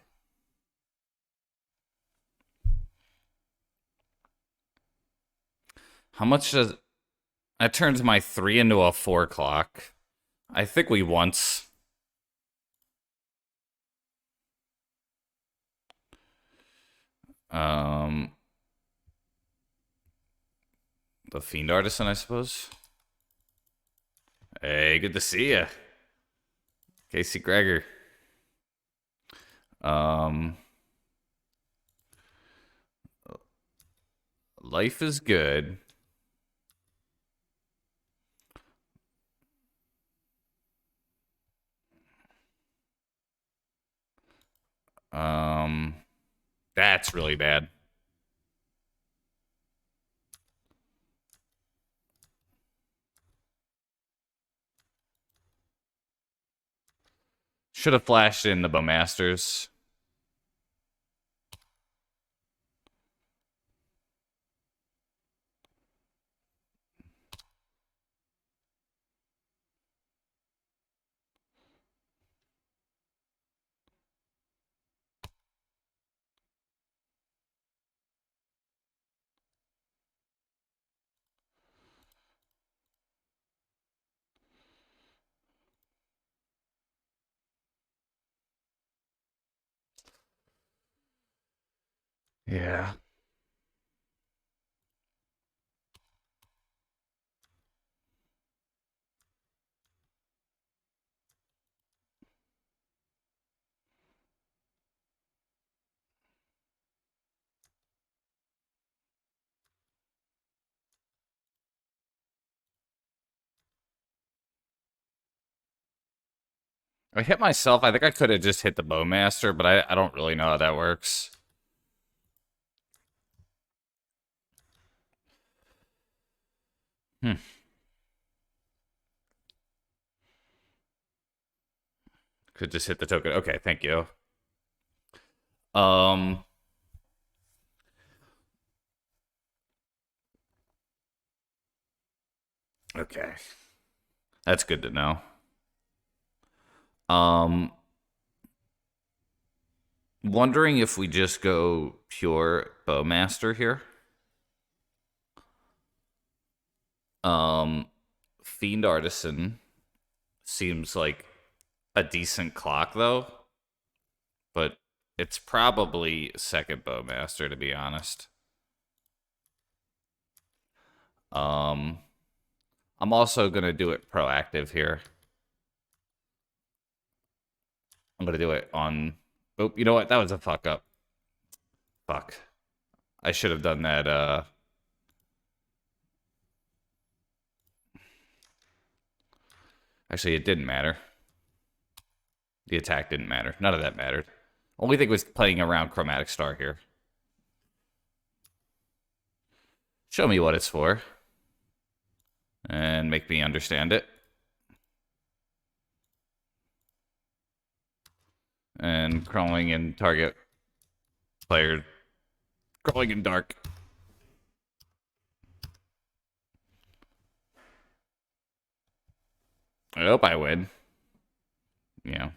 How much does that turns my 3 into a 4 clock? I think we once. Um, the Fiend Artisan, I suppose. Hey, good to see you, Casey Gregor. Um, life is good. Um, that's really bad. Should have flashed in the Bowmasters. Yeah. I hit myself. I think I could have just hit the Bowmaster, but I don't really know how that works. Hmm. Could just hit the token. Okay, thank you. Um. Okay, that's good to know. Um. Wondering if we just go pure Bowmaster here. Um. Fiend Artisan seems like a decent clock though, but it's probably second Bowmaster to be honest. Um. I'm also gonna do it proactive here. I'm gonna do it on. Oh, you know what? That was a fuck up. Fuck. I should have done that. Actually, it didn't matter. The attack didn't matter. None of that mattered. Only thing was playing around Chromatic Star here. Show me what it's for, and make me understand it. and crawling in target player. Crawling in dark. I hope I win. Yeah.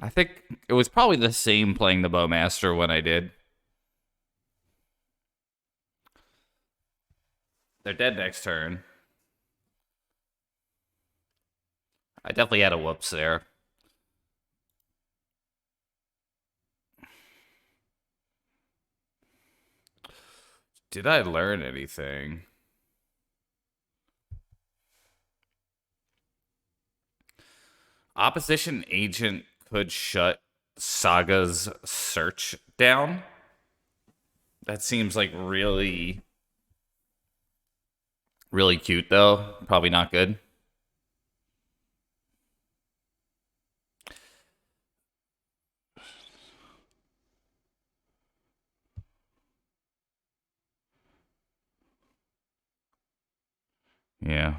I think it was probably the same playing the Bowmaster when I did. They're dead next turn. I definitely had a whoops there. Did I learn anything? Opposition agent could shut Saga's search down. That seems like really, really cute, though. Probably not good. Yeah.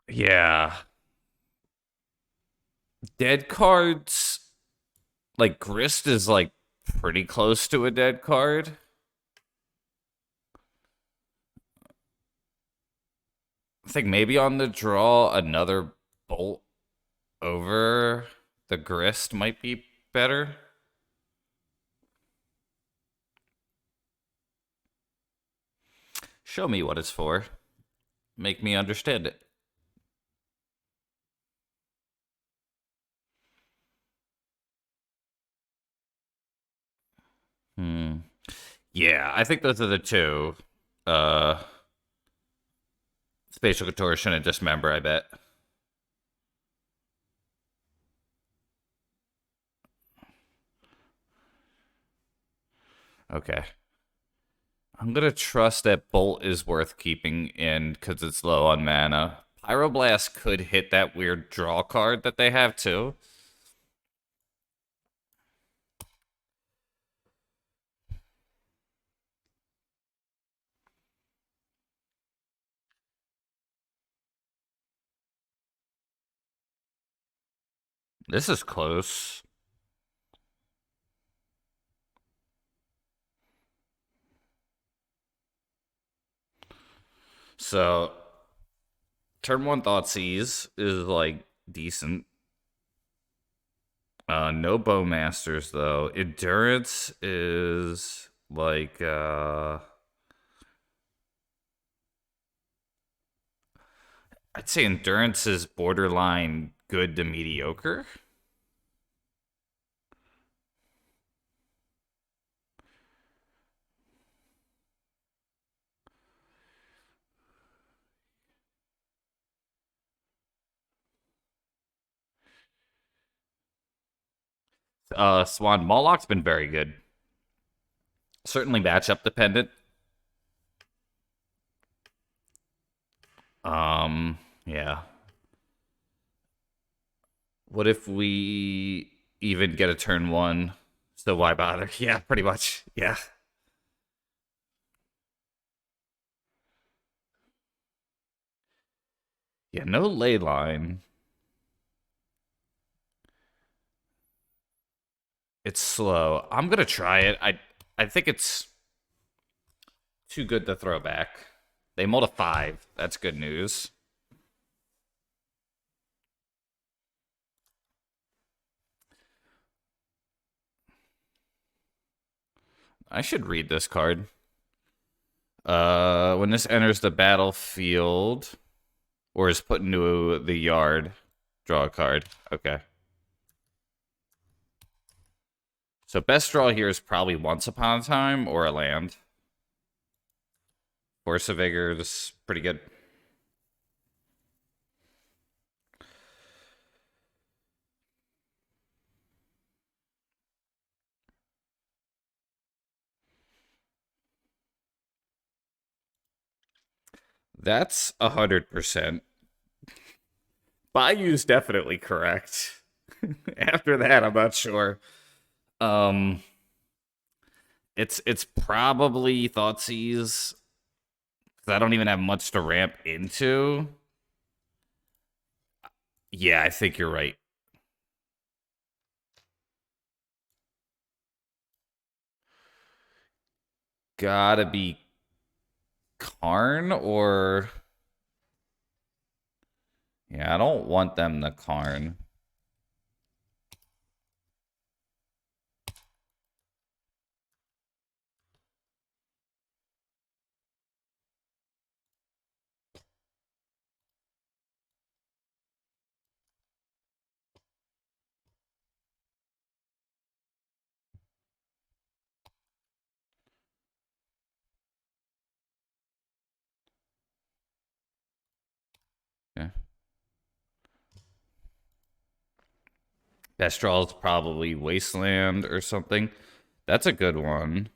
Yeah. Dead cards, like Grist is like pretty close to a dead card. I think maybe on the draw, another bolt over the Grist might be better. Show me what it's for. Make me understand it. Hmm. Yeah, I think those are the two. Uh, Spatial Contortion and Dismember, I bet. Okay. I'm gonna trust that Bolt is worth keeping in because it's low on mana. Pyroblast could hit that weird draw card that they have too. This is close. So, turn one Thoughtseize is like decent. No Bowmasters though. Endurance is like I'd say Endurance is borderline good to mediocre. Swan Moloch's been very good. Certainly matchup dependent. Yeah. What if we even get a turn one? So why bother? Yeah, pretty much. Yeah. Yeah, no ley line. It's slow. I'm gonna try it. I think it's too good to throw back. They mulled a 5. That's good news. I should read this card. When this enters the battlefield or is put into the yard, draw a card. Okay. So best draw here is probably Once Upon a Time or a land. Force of Vigor is pretty good. That's 100%. Bayou's definitely correct. After that, I'm not sure. Um, it's probably Thoughtseize. Because I don't even have much to ramp into. Yeah, I think you're right. Gotta be Karn or... Yeah, I don't want them to Karn. Yeah. Best draw is probably Wasteland or something. That's a good one.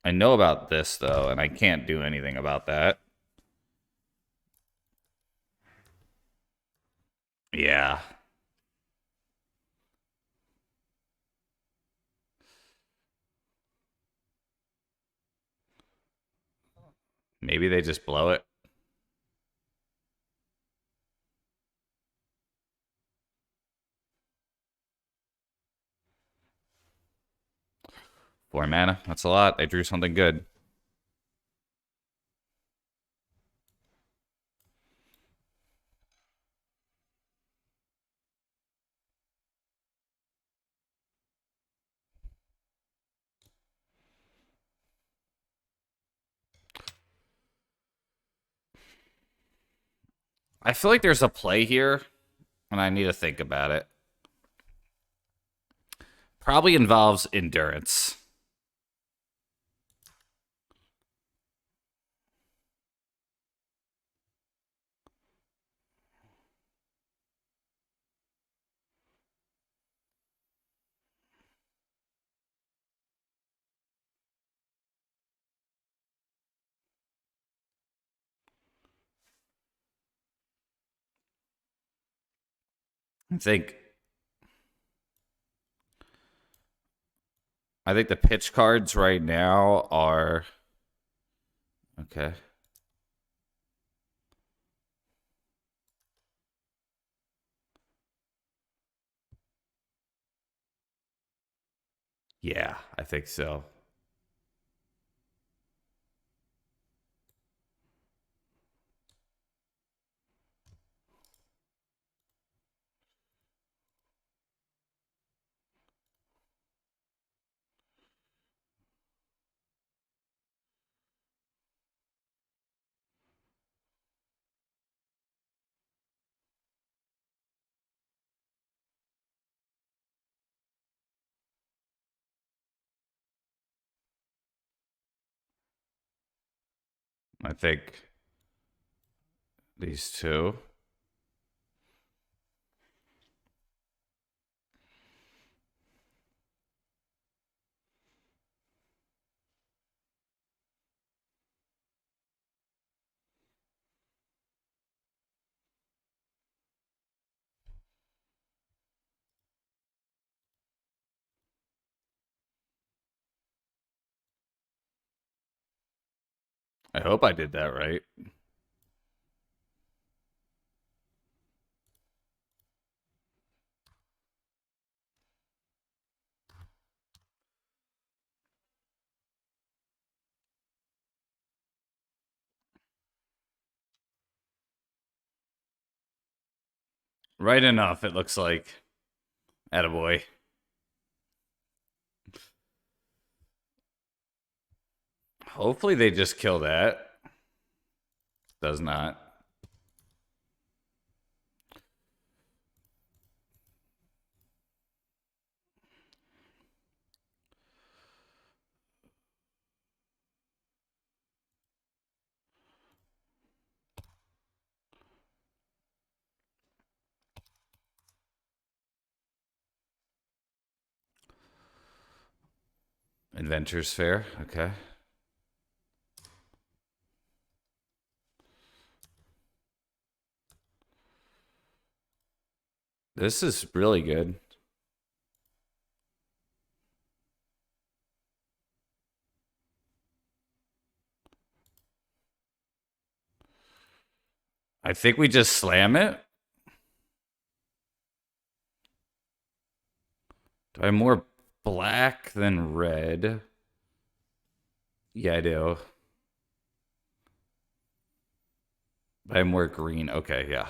I know about this, though, and I can't do anything about that. Yeah. Maybe they just blow it. Four mana. That's a lot. I drew something good. I feel like there's a play here, and I need to think about it. Probably involves endurance. I think the pitch cards right now are okay. Yeah, I think so. I think these two. I hope I did that right. Right enough, it looks like. Attaboy. Hopefully they just kill that. Does not. Adventures Fair. Okay. This is really good. I think we just slam it. Do I have more black than red? Yeah, I do. I have more green. Okay, yeah.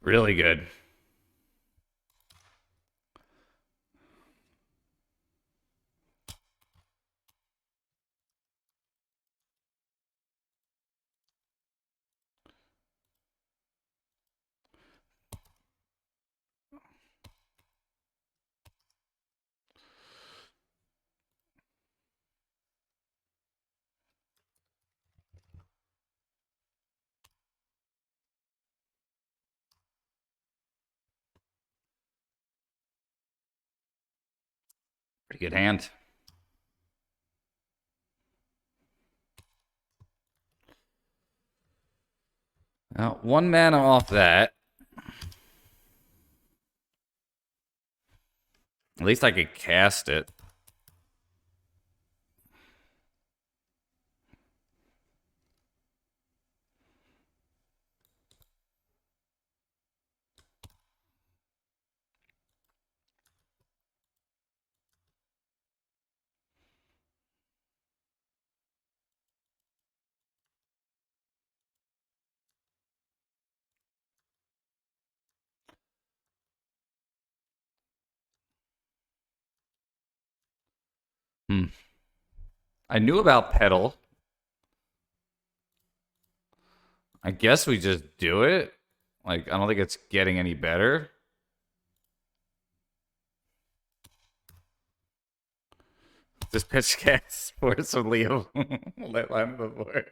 Really good. Pretty good hand. Now, one mana off that. At least I could cast it. Hmm. I knew about pedal. I guess we just do it. Like, I don't think it's getting any better. This pitch cast for some Leo. Let line before.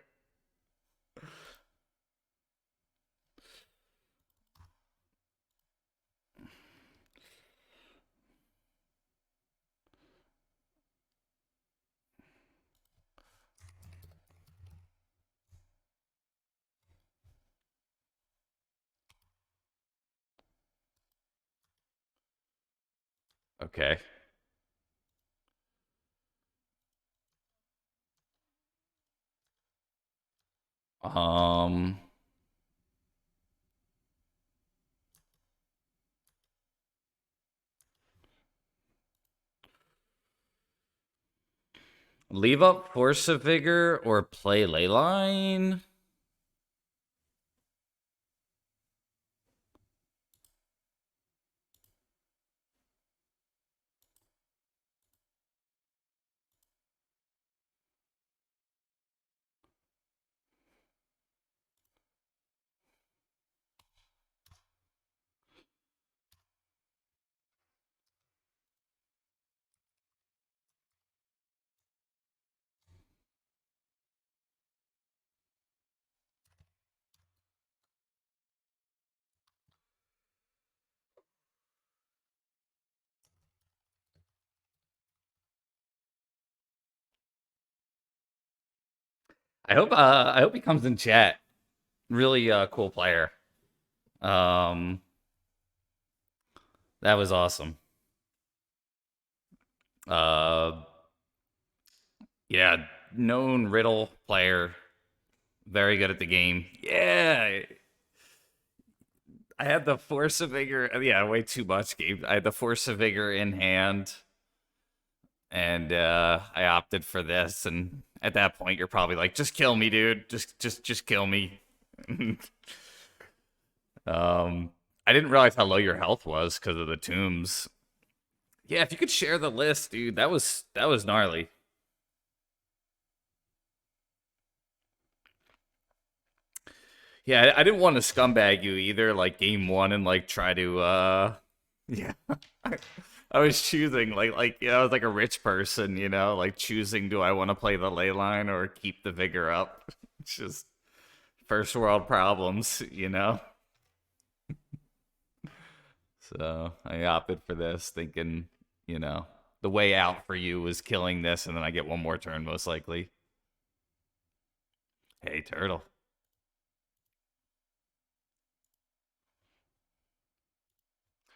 Okay. Um, leave up Force of Vigor or play Leyline. I hope he comes in chat. Really cool player. Um that was awesome. Uh yeah, known riddle player. Very good at the game. Yeah. I had the Force of Vigor. Yeah, way too much game. I had the Force of Vigor in hand, and I opted for this. And at that point, you're probably like, "Just kill me, dude. Just kill me." um, I didn't realize how low your health was because of the tombs. Yeah, if you could share the list, dude, that was gnarly. Yeah, I didn't want to scumbag you either, like game one, and like try to yeah. I was choosing I was like a rich person, like choosing, do I want to play the ley line or keep the vigor up? It's just first world problems. So I opted for this, thinking, you know, the way out for you was killing this, and then I get one more turn most likely. Hey, turtle.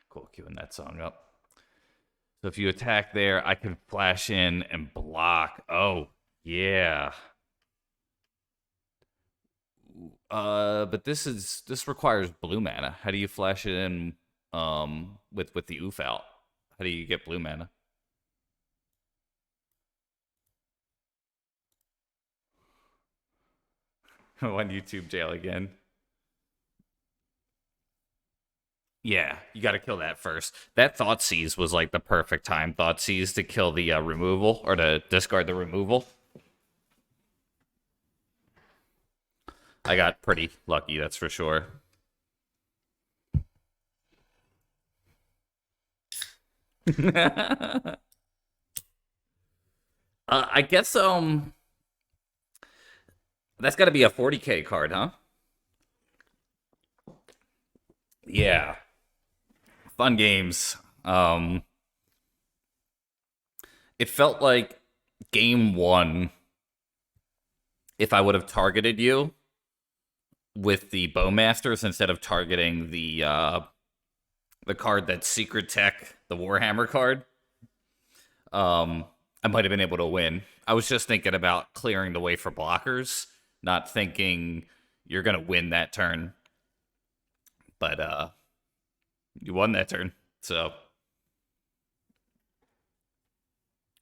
Cool, queuing that song up. So if you attack there, I can flash in and block. Oh, Yeah. But this requires blue mana. How do you flash it in with the oof out? How do you get blue mana? On YouTube jail again. Yeah, you got to kill that first. That Thought Seize was like the perfect time. Thought Seize to kill the removal or to discard the removal. I got pretty lucky, that's for sure. I guess that's got to be a 40k card, huh? Yeah, fun games. It felt like game one. If I would have targeted you with the Bowmasters instead of targeting the card that's secret tech, the Warhammer card, I might have been able to win. I was just thinking about clearing the way for blockers, not thinking you're gonna win that turn. But you won that turn, so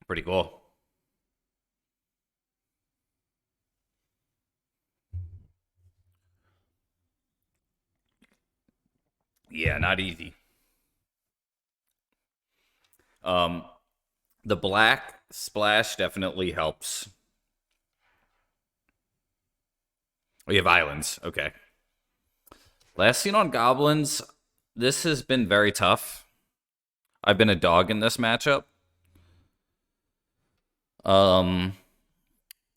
pretty cool. Yeah, not easy. Um, the black splash definitely helps. We have islands. Okay. Last seen on Goblins, this has been very tough. I've been a dog in this matchup. Um,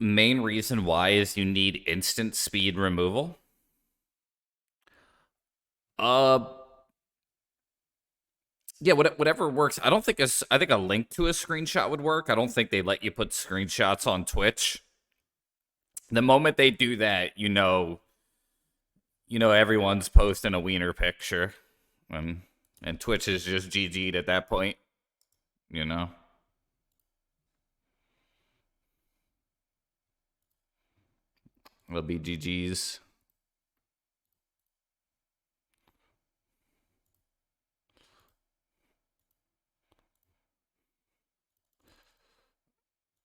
Main reason why is you need instant speed removal. Uh, yeah, whatever works. I don't think I think a link to a screenshot would work. I don't think they let you put screenshots on Twitch. The moment they do that, everyone's posting a wiener picture, and Twitch is just GG'd at that point. You know, it'll be GG's.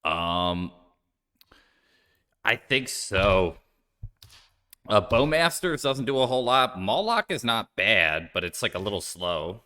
Um, I think so. Bowmasters doesn't do a whole lot. Moloch is not bad, but it's like a little slow.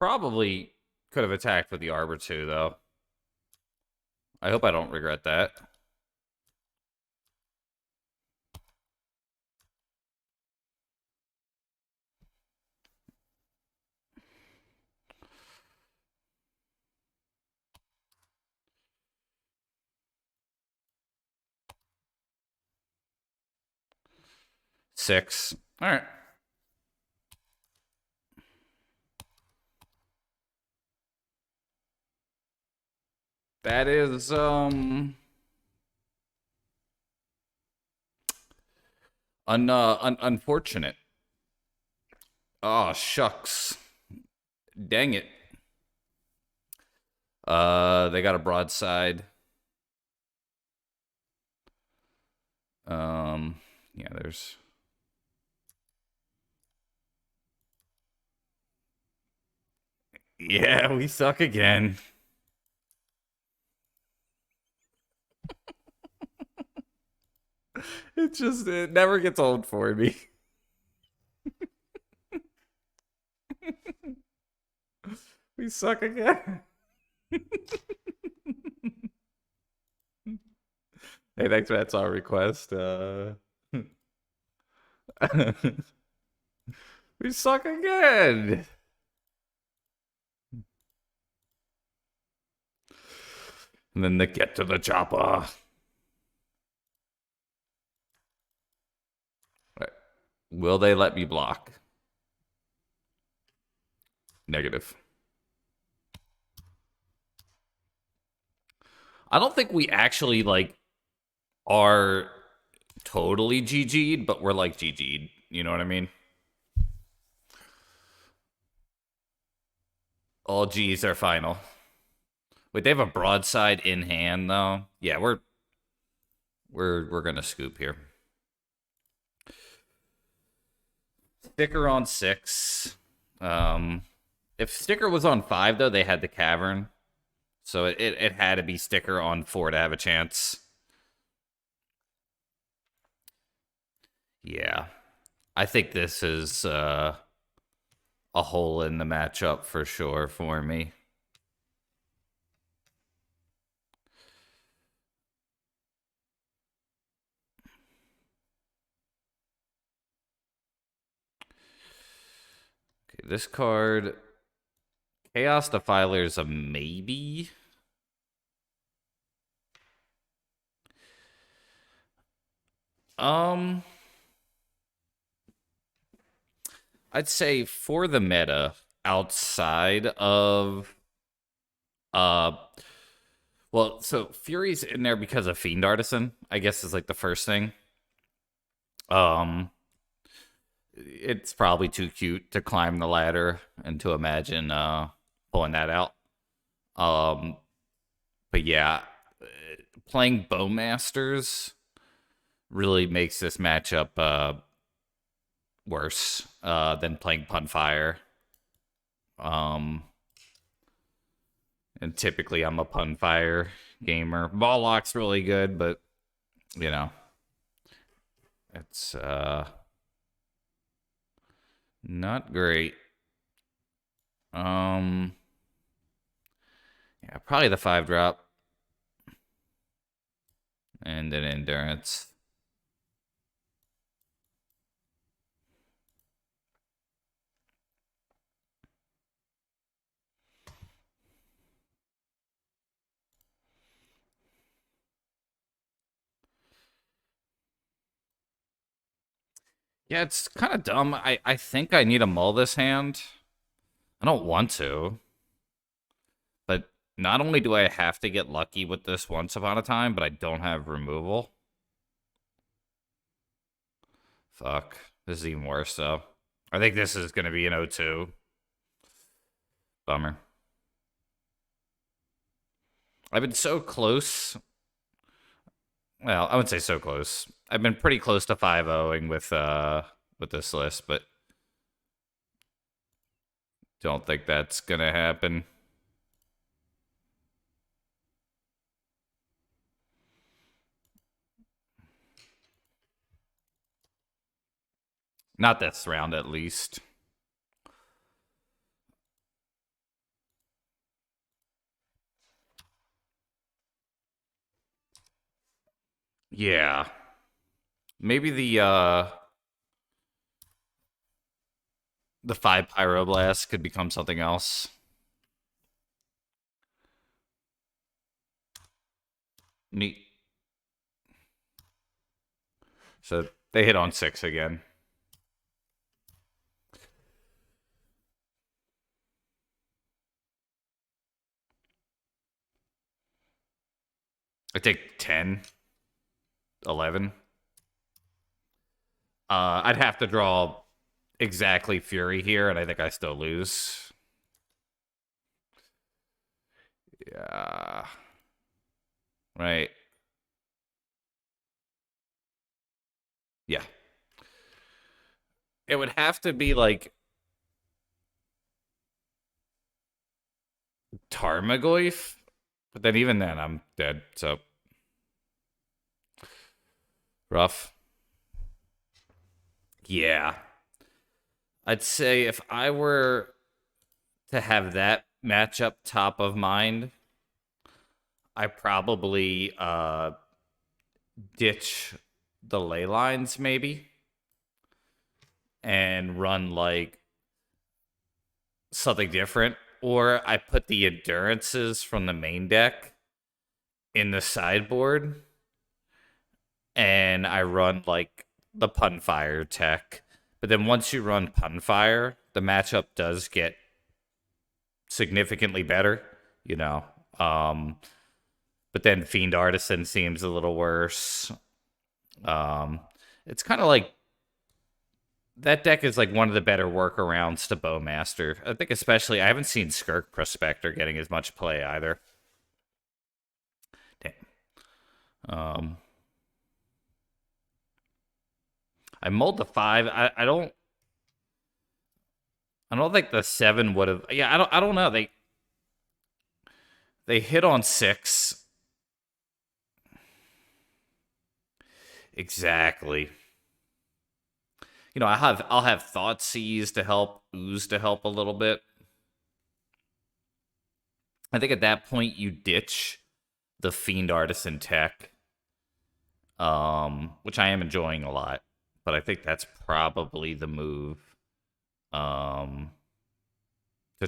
Probably could have attacked with the Arbor too, though. I hope I don't regret that. Six. All right. That is unfortunate. Oh shucks. Dang it. They got a broadside. Yeah, there's Yeah, we suck again. It never gets old for me. We suck again. Hey, thanks for that song request. We suck again. And then they get to the chopper. Right. Will they let me block? Negative. I don't think we actually like are totally GG'd, but we're like GG'd. You know what I mean? All G's are final. Wait, they have a broadside in hand though. Yeah, we're gonna scoop here. Sticker on 6. If Sticker was on 5 though, they had the cavern. So it had to be Sticker on 4 to have a chance. Yeah. I think this is a hole in the matchup for sure for me. Okay, this card, Chaos Defiler, is a maybe. I'd say for the meta outside of well, so Fury's in there because of Fiend Artisan, I guess is like the first thing. It's probably too cute to climb the ladder and to imagine pulling that out. But yeah, playing Bowmasters really makes this matchup worse than playing Punfire. And typically I'm a Punfire gamer. Balllock's really good, but you know, it's not great. Yeah, probably the 5-drop. And an endurance. Yeah, it's kind of dumb. I think I need to mull this hand. I don't want to. But not only do I have to get lucky with this once upon a time, but I don't have removal. Fuck. This is even worse, though. I think this is going to be an 0-2. Bummer. I've been so close. Well, I wouldn't say so close. I've been pretty close to 5-0ing with this list, but don't think that's going to happen. Not this round, at least. Yeah. Maybe the 5 Pyroblast could become something else. Neat. So they hit on 6 again. I take 10, 11. I'd have to draw exactly Fury here, and I think I still lose. Yeah. Right. Yeah. It would have to be like Tarmogoyf, but then even then I'm dead, so rough. Yeah. I'd say if I were to have that matchup top of mind, I probably ditch the ley lines maybe and run like something different, or I put the endurances from the main deck in the sideboard, and I run like the Punfire tech. But then once you run Punfire, the matchup does get significantly better, you know. But then Fiend Artisan seems a little worse. It's kind of like that deck is like one of the better workarounds to Bowmaster. I think especially I haven't seen Skirk Prospector getting as much play either. Damn. I mulled the 5. I don't think the 7 would have. Yeah, I don't know. They hit on 6. Exactly. You know, I'll have Thought Seize to help, Ooze to help a little bit. I think at that point you ditch the Fiend Artisan tech, which I am enjoying a lot, but I think that's probably the move to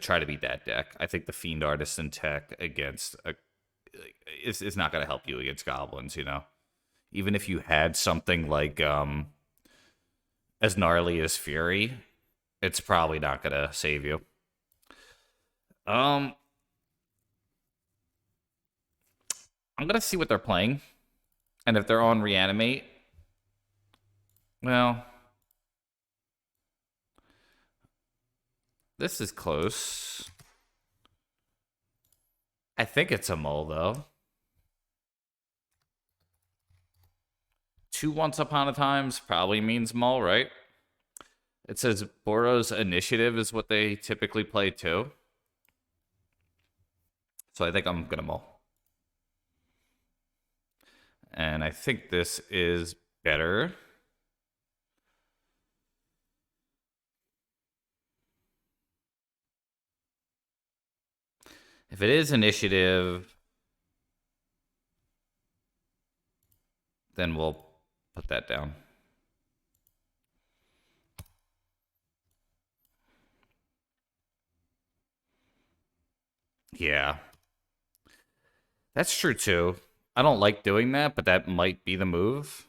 try to beat that deck. I think the Fiend Artisan tech against is not going to help you against goblins, you know. Even if you had something like as gnarly as Fury, it's probably not going to save you. I'm going to see what they're playing. And if they're on Reanimate, well, this is close. I think it's a mull, though. 2 Once Upon a Times probably means mull, right? It says Boros Initiative is what they typically play, too. So I think I'm going to mull. And I think this is better. If it is initiative, then we'll put that down. Yeah. That's true, too. I don't like doing that, but that might be the move.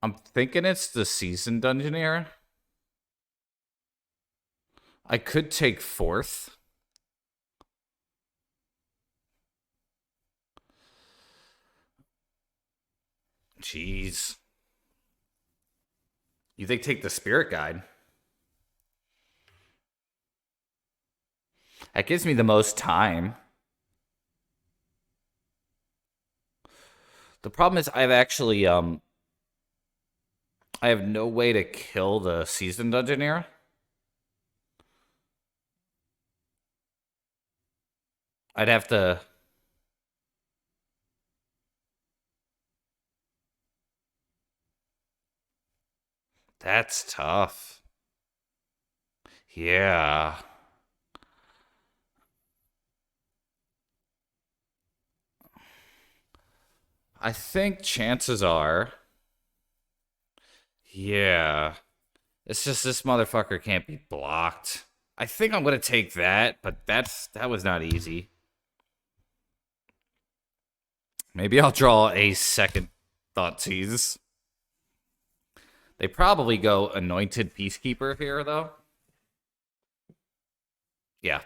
I'm thinking it's the Seasoned Dungeoneer. I could take 4th. Jeez. You think take the Spirit Guide? That gives me the most time. The problem is I've actually I have no way to kill the Seasoned Dungeoneer. I'd have to. That's tough. Yeah. I think chances are. Yeah. It's just this motherfucker can't be blocked. I think I'm gonna take that, but that was not easy. Maybe I'll draw a second Thoughtseize. They probably go Anointed Peacekeeper here, though. Yeah.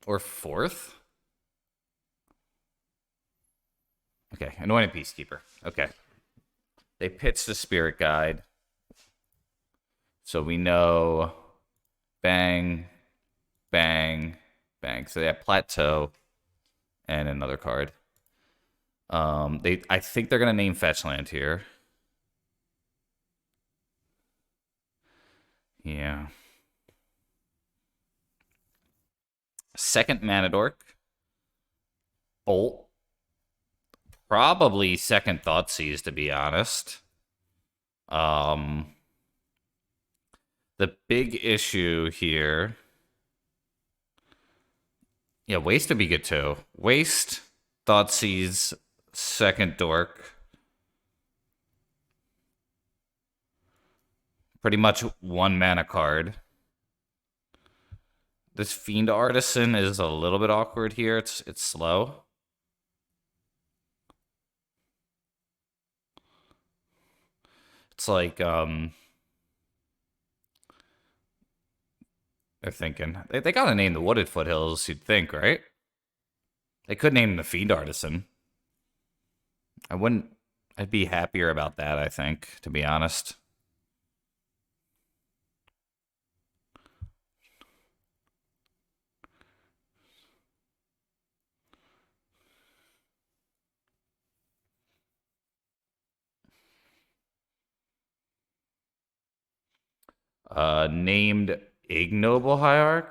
Or 4th? Okay, Anointed Peacekeeper. Okay. They pitch the Spirit Guide. So we know bang, bang, bang. So they have Plateau and another card. I think they're gonna name Fetchland here. Yeah. Second Manadork. Bolt. Probably second Thoughtseize, to be honest. The big issue here. Yeah, Waste would be good too. Waste, Thoughtseize, second Dork. Pretty much one mana card. This Fiend Artisan is a little bit awkward here. It's slow. It's like they're thinking they gotta name the Wooded Foothills. You'd think, right? They could name the Fiend Artisan. I wouldn't. I'd be happier about that. I think, to be honest. Named Ignoble Hierarch.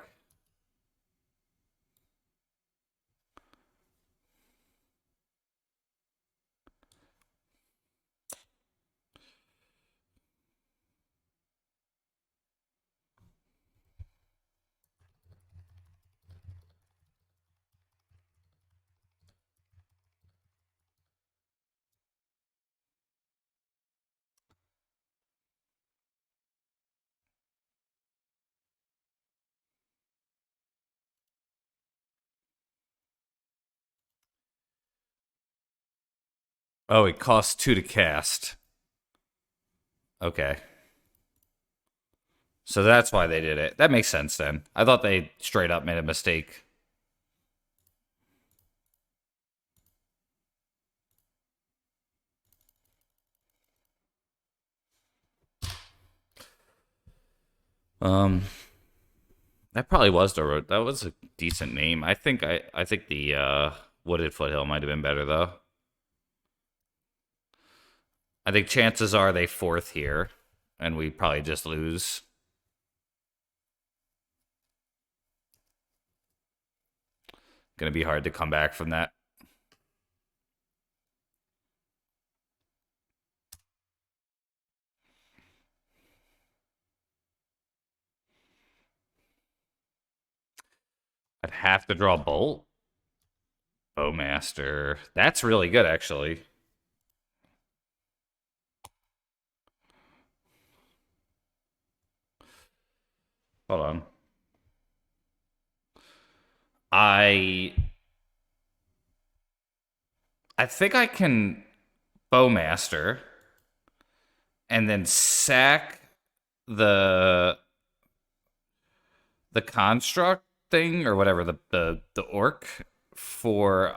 Oh, it costs 2 to cast. Okay. So that's why they did it. That makes sense then. I thought they straight up made a mistake. Um, that probably was the road. That was a decent name. I think the Wooded Foothill might have been better though. I think chances are they fourth here, and we probably just lose. Gonna be hard to come back from that. I'd have to draw Bolt. Bowmaster. That's really good, actually. Hold on. I I think I can Bowmaster and then sack the the construct thing or whatever the orc for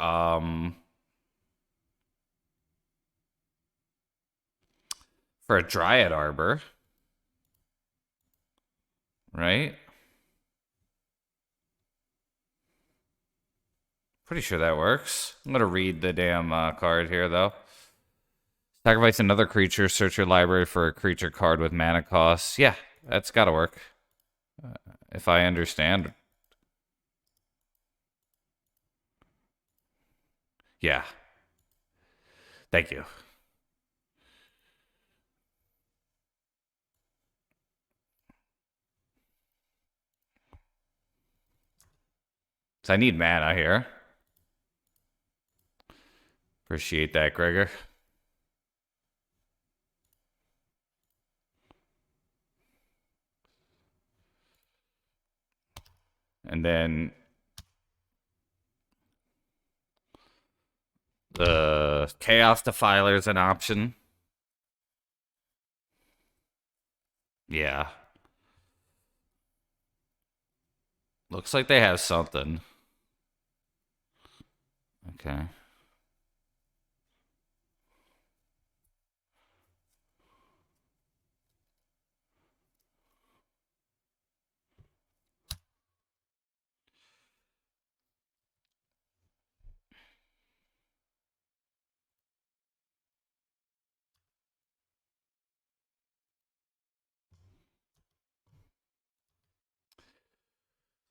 a Dryad Arbor, right? Pretty sure that works. I'm gonna read the damn card here though. Sacrifice another creature. Search your library for a creature card with mana costs. Yeah, that's gotta work. If I understand. Yeah. Thank you. So I need mana here. Appreciate that, Gregor. And then the Chaos Defiler is an option. Yeah. Looks like they have something. Okay.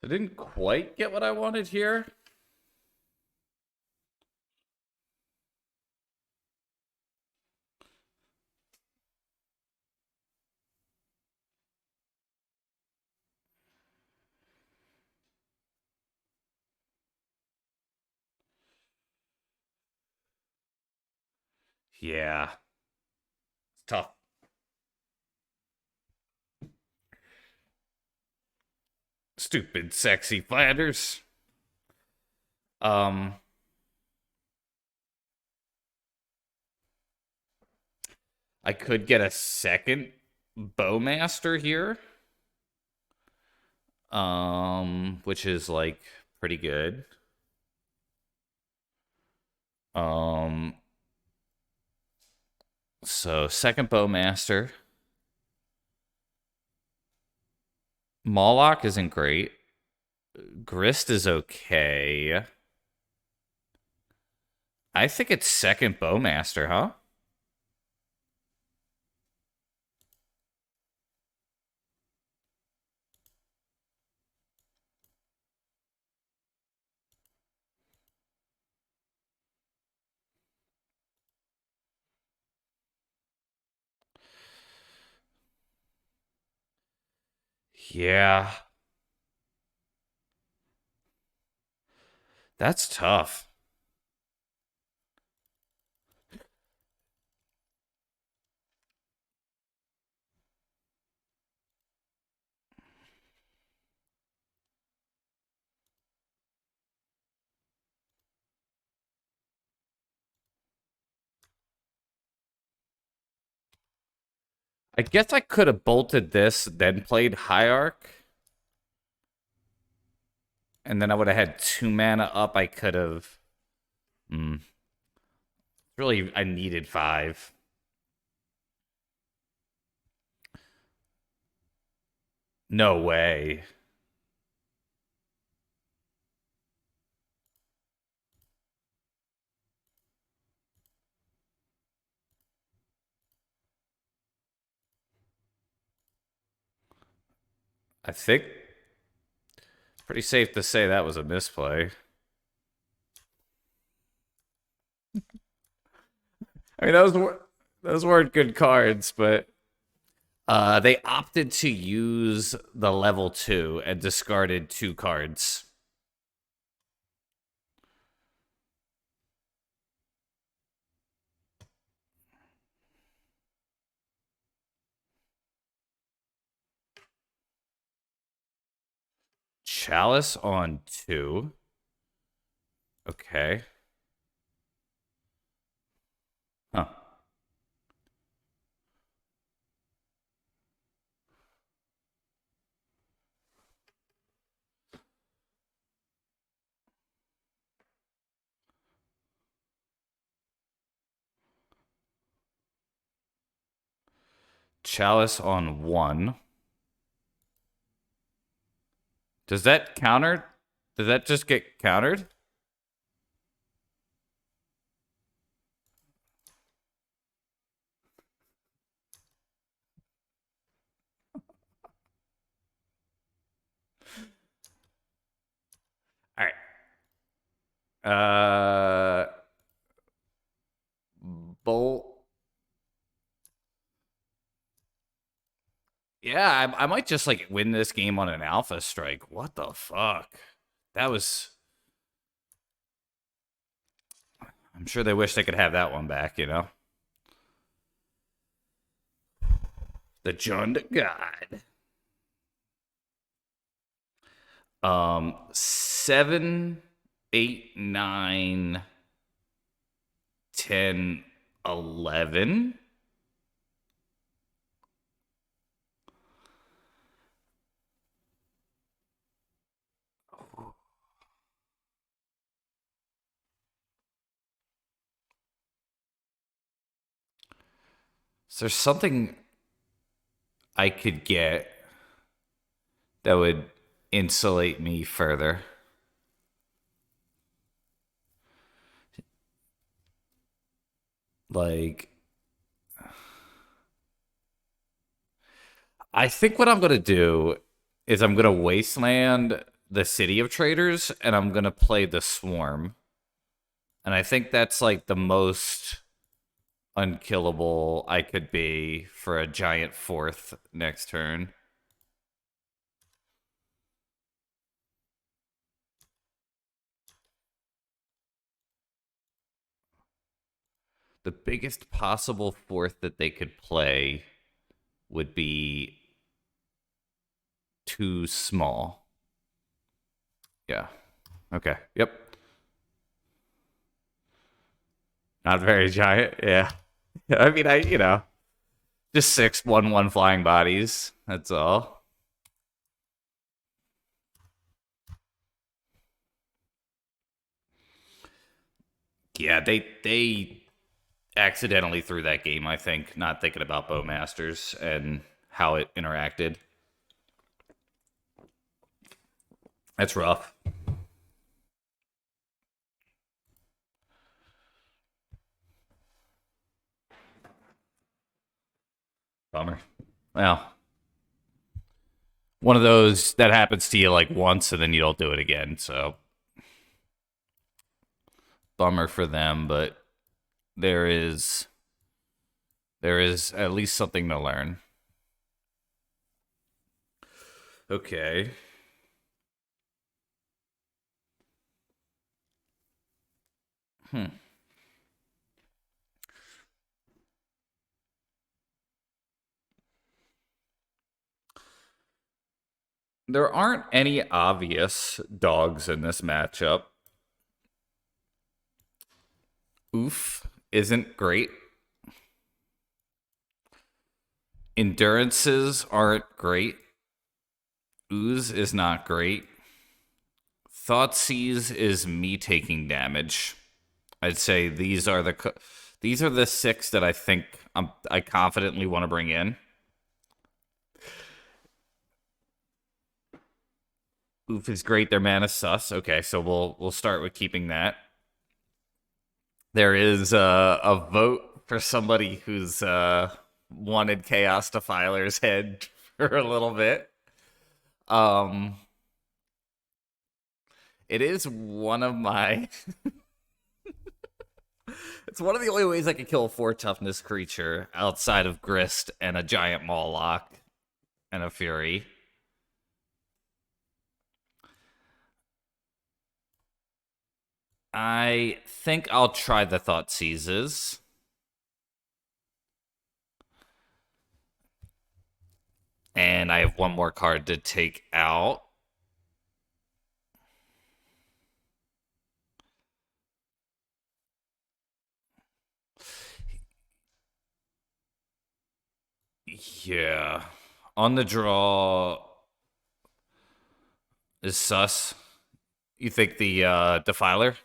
I didn't quite get what I wanted here. Yeah. It's tough. Stupid, sexy fighters. Um, I could get a second Bowmaster here, which is like pretty good. Um, so second Bowmaster. Moloch isn't great. Grist is okay. I think it's second Bowmaster, huh? Yeah, that's tough. I guess I could have bolted this, then played Hierarch, and then I would have had 2 mana up. I could have. Mm, really, I needed 5. No way. I think pretty safe to say that was a misplay. I mean, those weren't good cards, but they opted to use the level 2 and discarded 2 cards. Chalice on 2. Okay. Huh. Chalice on 1. Does that counter? Does that just get countered? All right. Bolt. Yeah, I might just like win this game on an alpha strike. What the fuck? That was. I'm sure they wish they could have that one back, you know? The John to God. 7, 8, 9, 10, 11. Is there something I could get that would insulate me further? Like, I think what I'm going to do is I'm going to wasteland the City of Traders and I'm going to play the Swarm. And I think that's like the most unkillable I could be for a giant fourth next turn. The biggest possible fourth that they could play would be too small. Yeah. Okay. Yep. Not very giant. Yeah. I mean, just 6/1/1 flying bodies. That's all. Yeah, they accidentally threw that game, I think, not thinking about Bowmasters and how it interacted. That's rough. Bummer. Well, one of those that happens to you like once and then you don't do it again. So bummer for them, but there is at least something to learn. Okay. Hmm. There aren't any obvious dogs in this matchup. Oof isn't great. Endurances aren't great. Ooze is not great. Thoughtseize is me taking damage. I'd say these are the six that I think I confidently want to bring in. Oof is great. Their mana sus. Okay, so we'll start with keeping that. There is a vote for somebody who's wanted Chaos Defiler's head for a little bit. It is one of my. It's one of the only ways I can kill a 4 toughness creature outside of Grist and a giant Mawloc and a Fury. I think I'll try the Thoughtseizes. And I have one more card to take out. Yeah. On the draw is sus. You think the Defiler?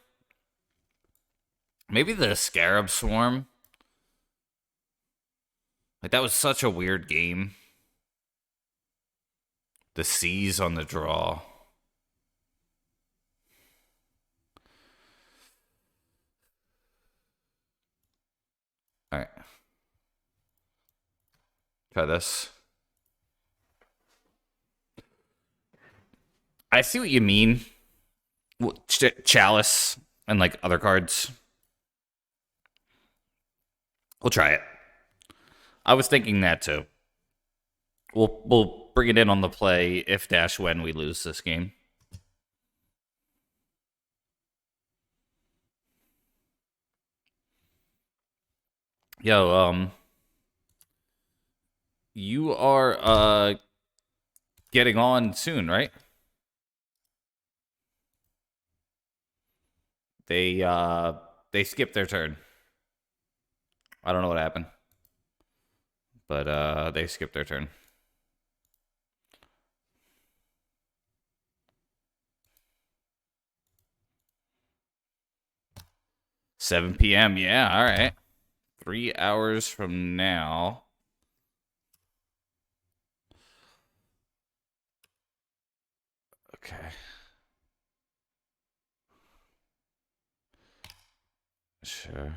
Maybe the Scarab Swarm? Like, that was such a weird game. The Seize on the draw. Alright. Try this. I see what you mean. Chalice and like other cards. We'll try it. I was thinking that too. We'll bring it in on the play if dash when we lose this game. Yo, you are getting on soon, right? They skipped their turn. I don't know what happened. But they skipped their turn. $7 p.m. Yeah, all right. 3 hours from now. Okay. Sure.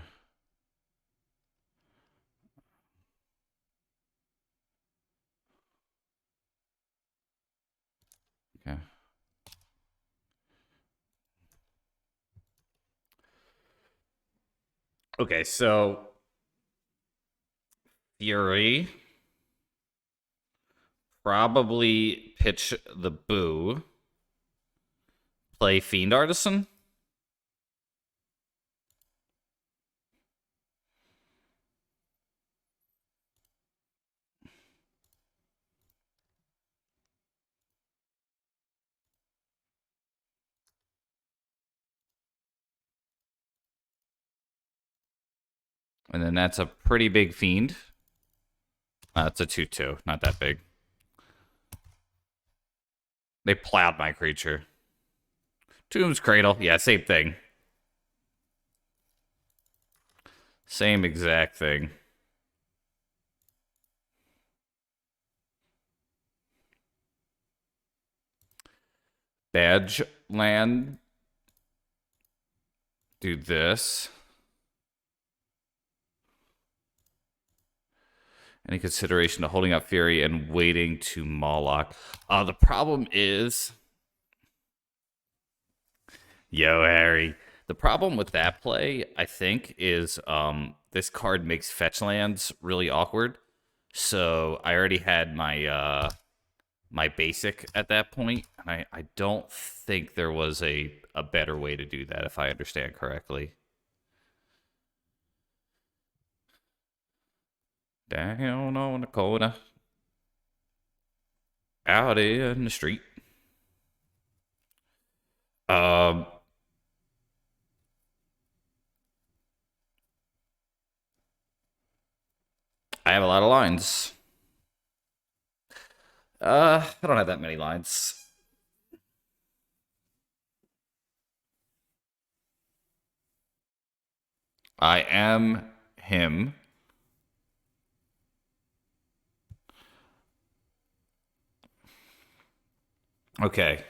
Okay. Okay, so Fury probably pitch the Boo. Play Fiend Artisan. And then that's a pretty big fiend. It's a 2/2, not that big. They plowed my creature. Tomb's Cradle, yeah, same thing. Same exact thing. Badge land. Do this. Any consideration to holding up Fury and waiting to Moloch? The problem is... Yo, Harry. The problem with that play, I think, is this card makes fetch lands really awkward. So I already had my my basic at that point, and I don't think there was a better way to do that, if I understand correctly. Down on the corner, out in the street. Um, I have a lot of lines. I don't have that many lines. I am him. Okay.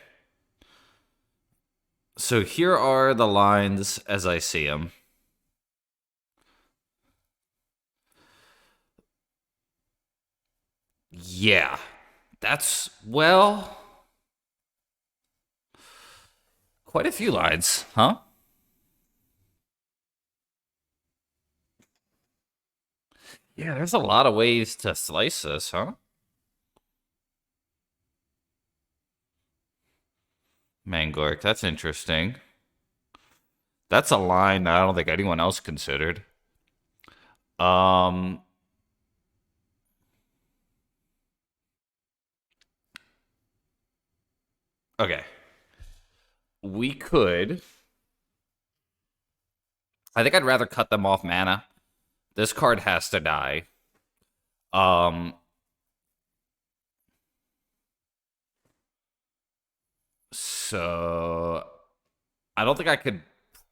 So here are the lines as I see them. Yeah. That's, well, quite a few lines, huh? Yeah, there's a lot of ways to slice this, huh? Mangork, that's interesting. That's a line that I don't think anyone else considered. Um, okay. We could. I think I'd rather cut them off mana. This card has to die. Um, so I don't think I could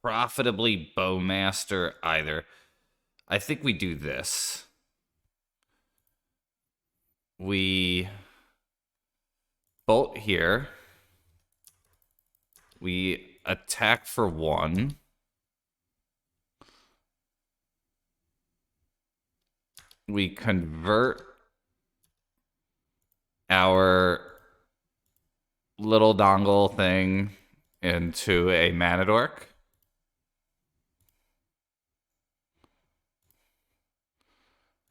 profitably Bowmaster either. I think we do this. We bolt here. We attack for 1. We convert our little dongle thing into a Manadork.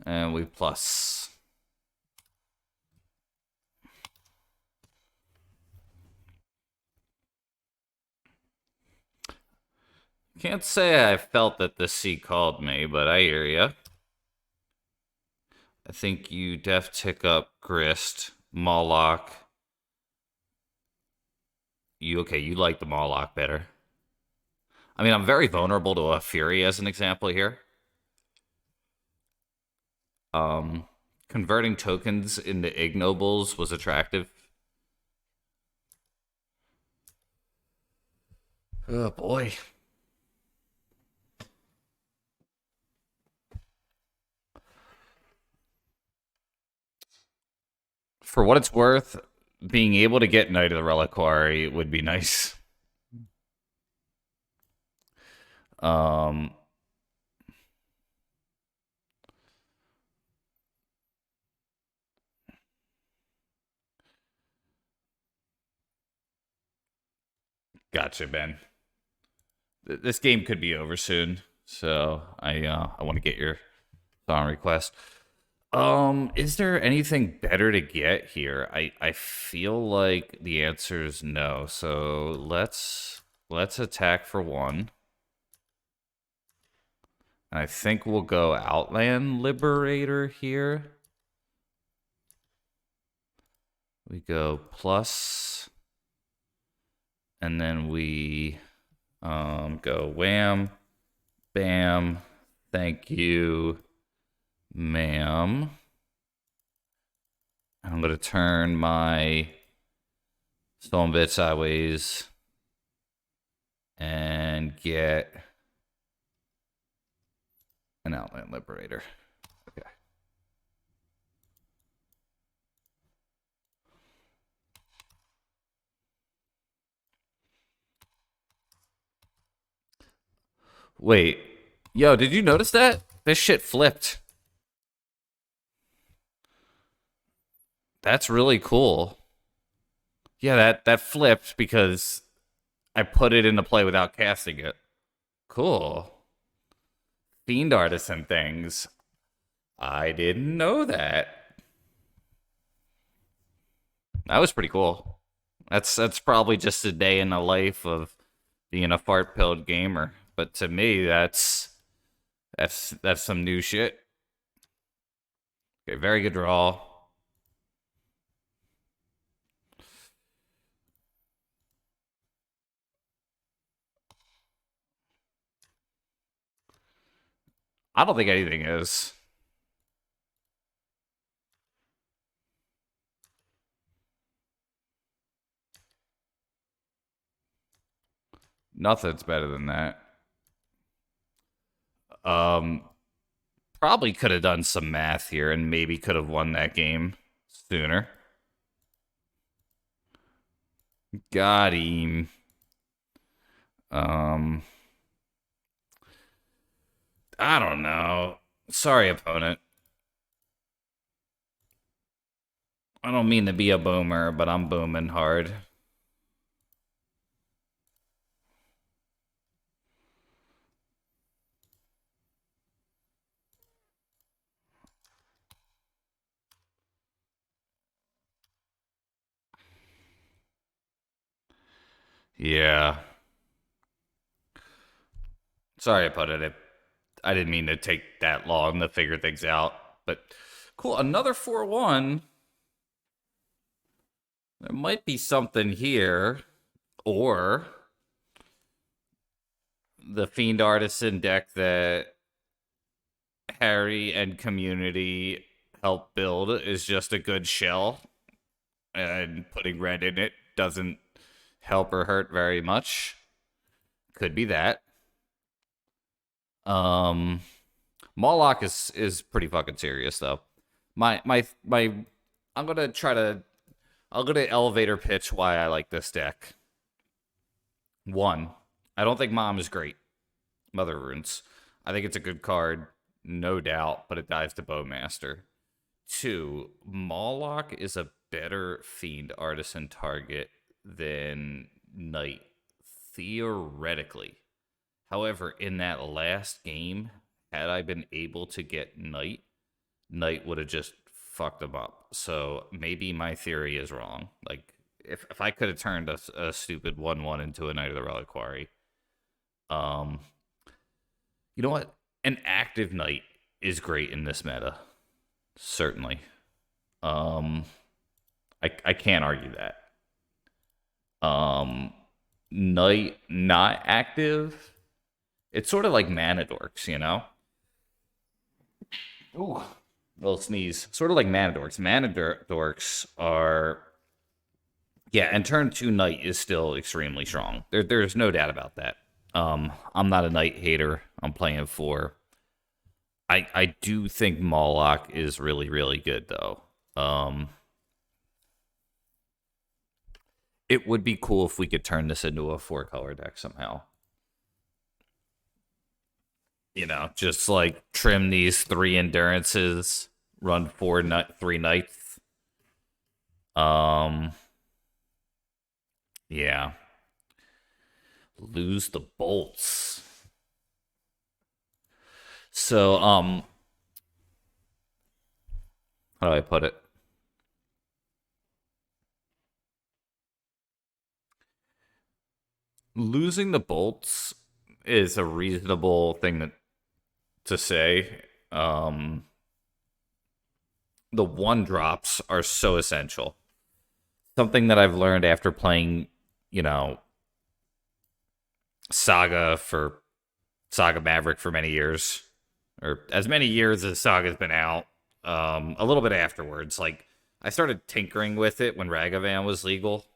And we plus. Can't say I felt that the sea called me, but I hear ya. I think you def tick up Grist, Moloch. You like the Moloch better. I mean, I'm very vulnerable to a Fury as an example here. Converting tokens into ignobles was attractive. Oh boy. For what it's worth, being able to get Knight of the Reliquary would be nice. Gotcha, Ben. This game could be over soon, so I want to get your song request. Is there anything better to get here? I feel like the answer is no. So let's attack for 1. And I think we'll go Outland Liberator here. We go plus, and then we go wham, bam, Thank you, ma'am. I'm going to turn my stone bit sideways and get an Outland Liberator. Okay. Wait. Yo, did you notice that? This shit flipped. That's really cool. Yeah, that flipped because I put it into play without casting it. Cool. Fiend Artisan things. I didn't know that. That was pretty cool. That's probably just a day in the life of being a fart pilled gamer. But to me, that's some new shit. Okay, very good draw. I don't think anything is. Nothing's better than that. Um, Probably could have done some math here and maybe could have won that game sooner. Got him. I don't know. Sorry, opponent. I don't mean to be a boomer, but I'm booming hard. Yeah. Sorry, opponent. I didn't mean to take that long to figure things out. But cool. Another 4-1. There might be something here. Or the Fiend Artisan deck that Harry and community helped build is just a good shell. And putting red in it doesn't help or hurt very much. Could be that. Moloch is pretty fucking serious though. My I'm gonna try to I'm gonna elevator pitch why I like this deck. One, I don't think Mom is great. Mother Runes. I think it's a good card, no doubt, but it dives to Bowmaster. Two, Moloch is a better Fiend Artisan target than Knight, theoretically. However, in that last game, had I been able to get Knight, Knight would have just fucked them up. So maybe my theory is wrong. Like, if I could have turned a stupid 1-1 into a Knight of the Reliquary, um, you know what? An active Knight is great in this meta. Certainly. Um, I can't argue that. Knight not active. It's sort of like mana dorks, you know? Ooh. Little sneeze. Sort of like mana dorks. Dorks are. Yeah, and turn 2 Knight is still extremely strong. There's no doubt about that. I'm not a Knight hater. I'm playing 4. I do think Moloch is really, really good, though. It would be cool if we could turn this into a 4-color deck somehow. You know, just like trim these 3 endurances, run 3 knights. Yeah. Lose the bolts. So, how do I put it? Losing the bolts is a reasonable thing to say. The 1-drops are so essential. Something that I've learned after playing, you know, Saga Maverick for many years. or as many years as Saga's been out. A little bit afterwards. Like I started tinkering with it when Ragavan was legal.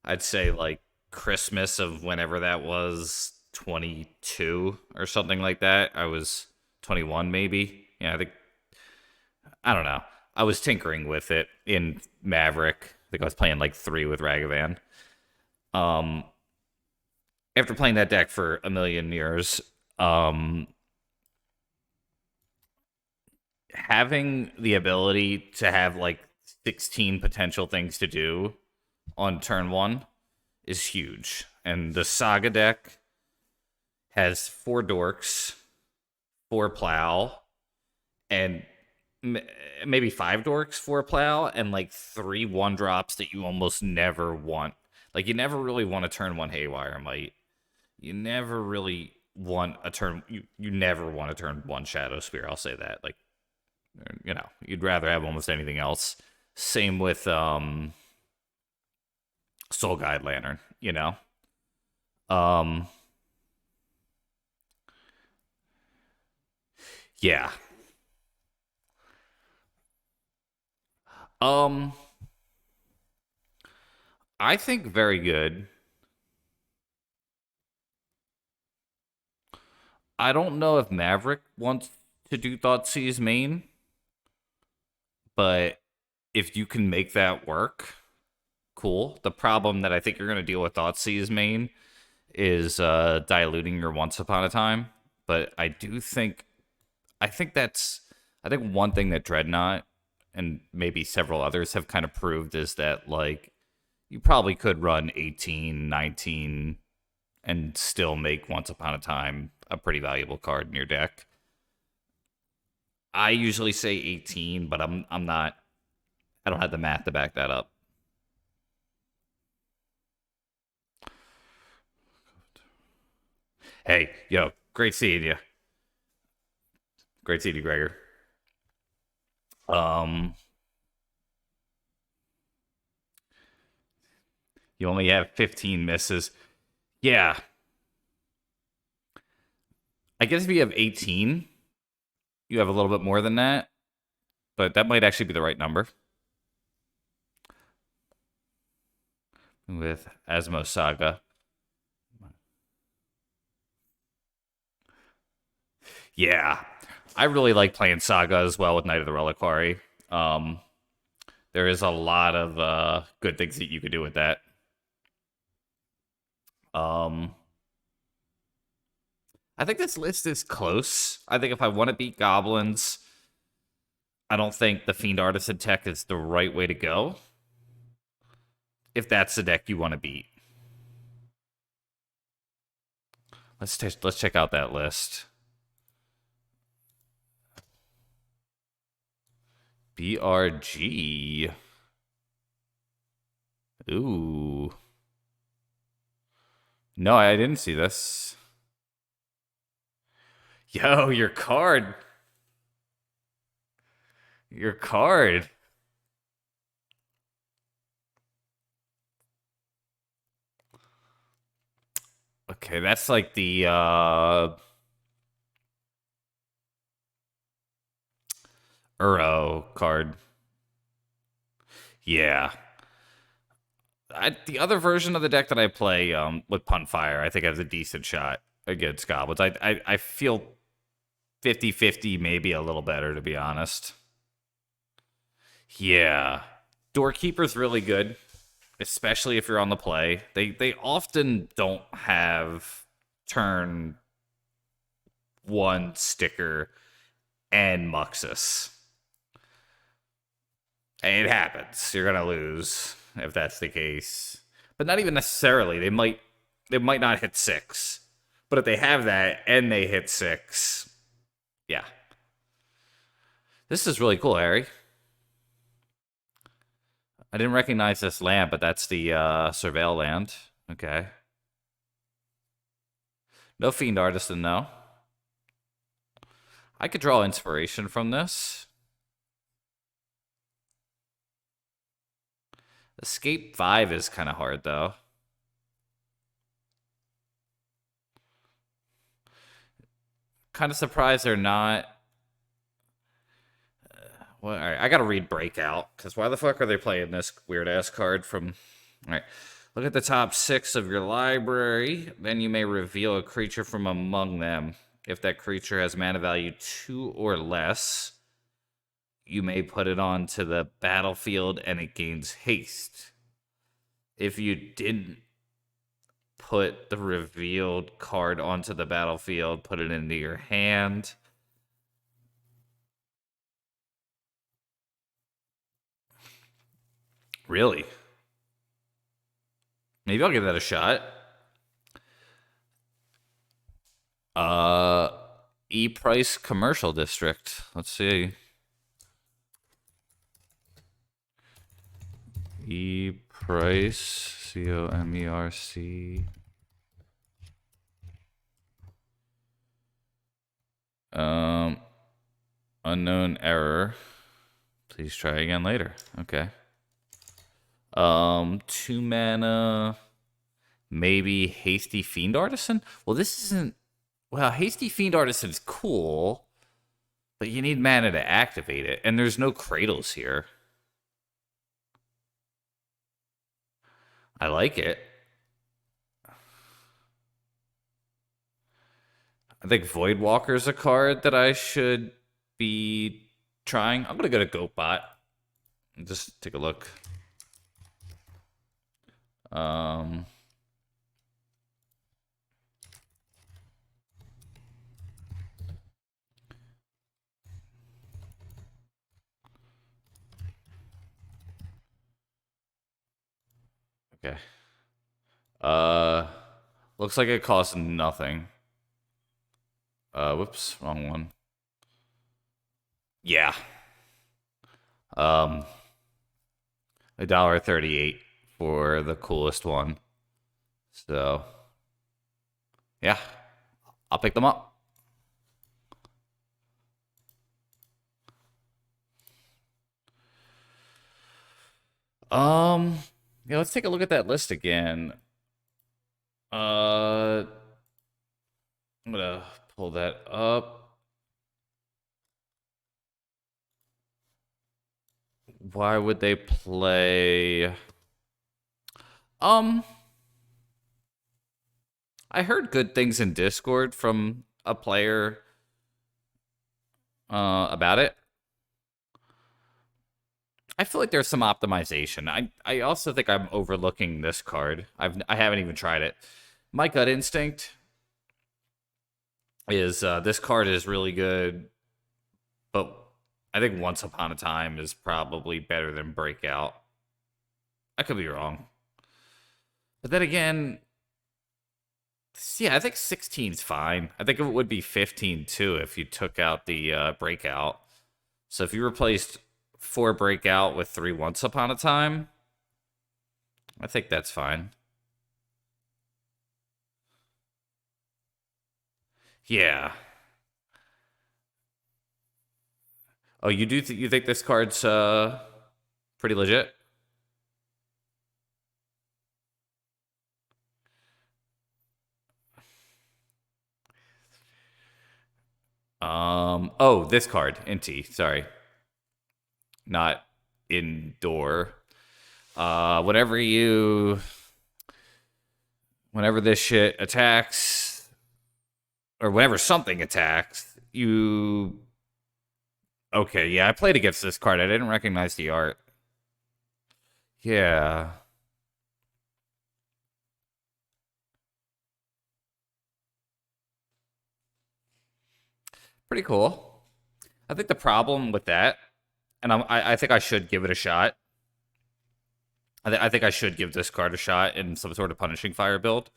I'd say like Christmas of whenever that was, 22 or something like that. I was 21 maybe. Yeah, I don't know. I was tinkering with it in Maverick. I think I was playing like 3 with Ragavan. Um After playing that deck for a million years, um having the ability to have like 16 potential things to do on turn 1 is huge. And the Saga deck has 4 dorks, 4 plow, and maybe 5 dorks, 4 plow, and like 3 1-drops that you almost never want. Like you never really want a turn 1 haywire might. You never really want a turn you never want a turn 1 shadow spear, I'll say that. Like, you'd rather have almost anything else. Same with Soul Guide Lantern, Um yeah. Um I think very good. I don't know if Maverick wants to do Thoughtseize main, but if you can make that work, cool. The problem that I think you're going to deal with Thoughtseize main is diluting your Once Upon a Time. But I think I think one thing that Dreadnought and maybe several others have kind of proved is that, like, you probably could run 18, 19, and still make Once Upon a Time a pretty valuable card in your deck. I usually say 18, but I'm not. I don't have the math to back that up. Hey, yo, great seeing you. Great seeing you, Gregor. Um, you only have 15 misses. Yeah, I guess if you have 18, you have a little bit more than that, but that might actually be the right number with Asmo Saga. Yeah, I really like playing Saga as well with Knight of the Reliquary. Um, there is a lot of good things that you could do with that. Um, I think this list is close. I think if I want to beat Goblins, I don't think the Fiend Artisan tech is the right way to go. If that's the deck you want to beat, let's check out that list. BRG. Ooh. No, I didn't see this. Yo, your card. Your card. Okay, that's like the Uro card. Yeah. The other version of the deck that I play with Punfire, I think has a decent shot against Goblins. I feel 50-50, maybe a little better, to be honest. Yeah. Doorkeeper's really good, especially if you're on the play. They often don't have turn 1 sticker and Muxus. And it happens. You're gonna lose if that's the case. But not even necessarily. They might not hit 6. But if they have that and they hit 6, yeah. This is really cool, Harry. I didn't recognize this land, but that's the Surveil land. Okay. No Fiend Artisan, though. I could draw inspiration from this. Escape 5 is kind of hard, though. Kind of surprised they're not. Well, all right, I gotta read Breakout because why the fuck are they playing this weird ass card from? All right, look at the top 6 of your library. Then you may reveal a creature from among them. If that creature has mana value 2 or less, you may put it onto the battlefield and it gains haste. If you didn't put the revealed card onto the battlefield, put it into your hand. Really? Maybe I'll give that a shot. Uh, E-Price Commercial District. Let's see. E-Price, Comerc. Unknown error. Please try again later. Okay. 2 mana. Maybe Hasty Fiend Artisan? Well, this isn't. Well, Hasty Fiend Artisan's cool, but you need mana to activate it, and there's no cradles here. I like it. I think Voidwalker's a card that I should be trying. I'm gonna go to Goatbot and just take a look. Okay. Looks like it costs nothing. Whoops, wrong one. Yeah. $1.38 for the coolest one. So, yeah, I'll pick them up. Yeah, let's take a look at that list again. I'm gonna pull that up. Why would they play? I heard good things in Discord from a player about it. I feel like there's some optimization. I also think I'm overlooking this card. I haven't even tried it. My gut instinct is this card is really good, but I think Once Upon a Time is probably better than Breakout. I could be wrong. But then again, yeah, I think 16's fine. I think it would be 15 too if you took out the Breakout. So if you replaced 4 Breakout with 3 Once Upon a Time, I think that's fine. Yeah. Oh, you think this card's pretty legit? Oh, this card, Inti, sorry. Not indoor. Whenever this shit attacks, or whenever something attacks, you. Okay, yeah, I played against this card. I didn't recognize the art. Yeah. Pretty cool. I think the problem with that, and I think I should give it a shot. I think I should give this card a shot in some sort of punishing fire build.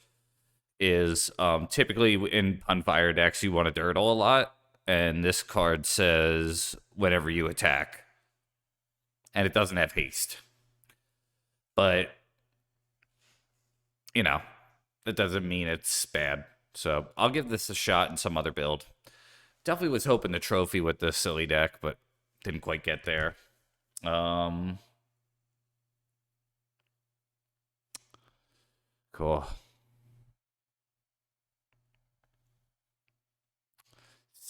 Is typically in Punfire decks you want to dirtle a lot, and this card says whenever you attack, and it doesn't have haste. But you know, it doesn't mean it's bad. So I'll give this a shot in some other build. Definitely was hoping to trophy with this silly deck, but didn't quite get there. Cool.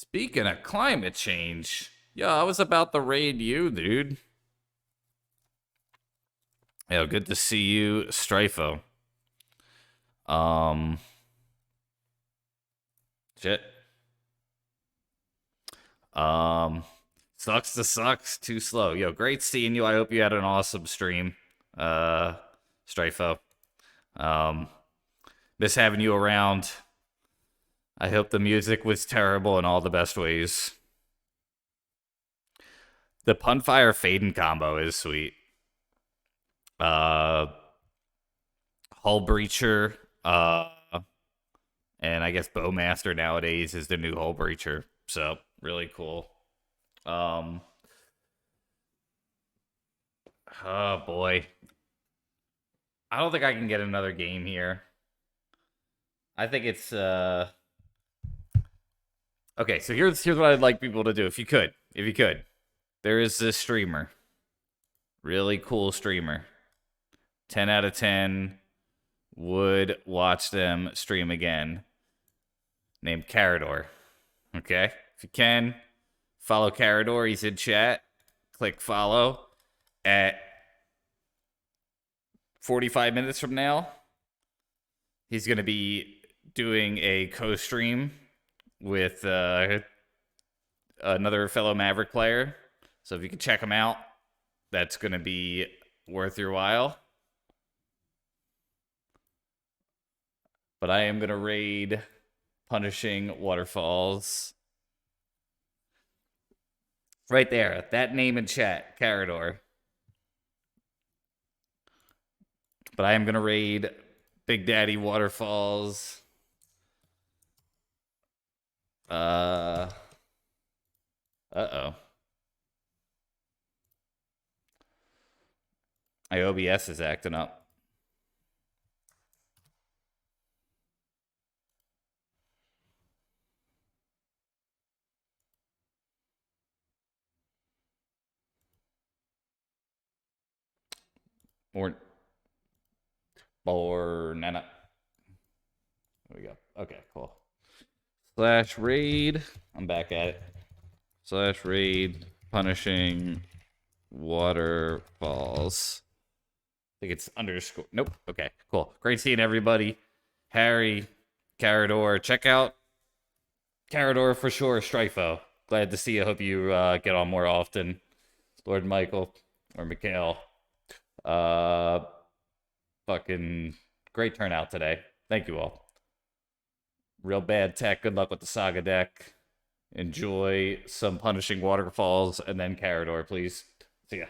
Speaking of climate change, yo, I was about to raid you, dude. Yo, good to see you, Strifo. Shit. Sucks to sucks. Too slow. Yo, great seeing you. I hope you had an awesome stream, Strifo. Miss having you around. I hope the music was terrible in all the best ways. The Punfire Faden combo is sweet. Hull Breacher, and I guess Bowmaster nowadays is the new Hull Breacher. So really cool. Oh boy. I don't think I can get another game here. I think it's okay, so here's what I'd like people to do. If you could. There is this streamer. Really cool streamer. 10 out of 10 would watch them stream again. Named Carador. Okay? If you can, follow Carador. He's in chat. Click follow. At 45 minutes from now, he's going to be doing a co-stream with another fellow Maverick player. So if you can check him out, that's going to be worth your while. But I am going to raid Punishing Waterfalls. Right there. That name in chat. Carador. But I am going to raid Big Daddy Waterfalls. Uh-oh. My OBS is acting up. Or Nana. There we go. Okay, cool. /raid. I'm back at it. /raid Punishing Waterfalls. I think it's underscore. Nope. Okay, cool. Great seeing everybody. Harry, Carador. Check out Carador for sure. Strifo. Glad to see you. Hope you get on more often. Lord Michael or Mikhail. Fucking great turnout today. Thank you all. Real bad tech. Good luck with the Saga deck. Enjoy some Punishing Waterfalls and then Carador, please. See ya.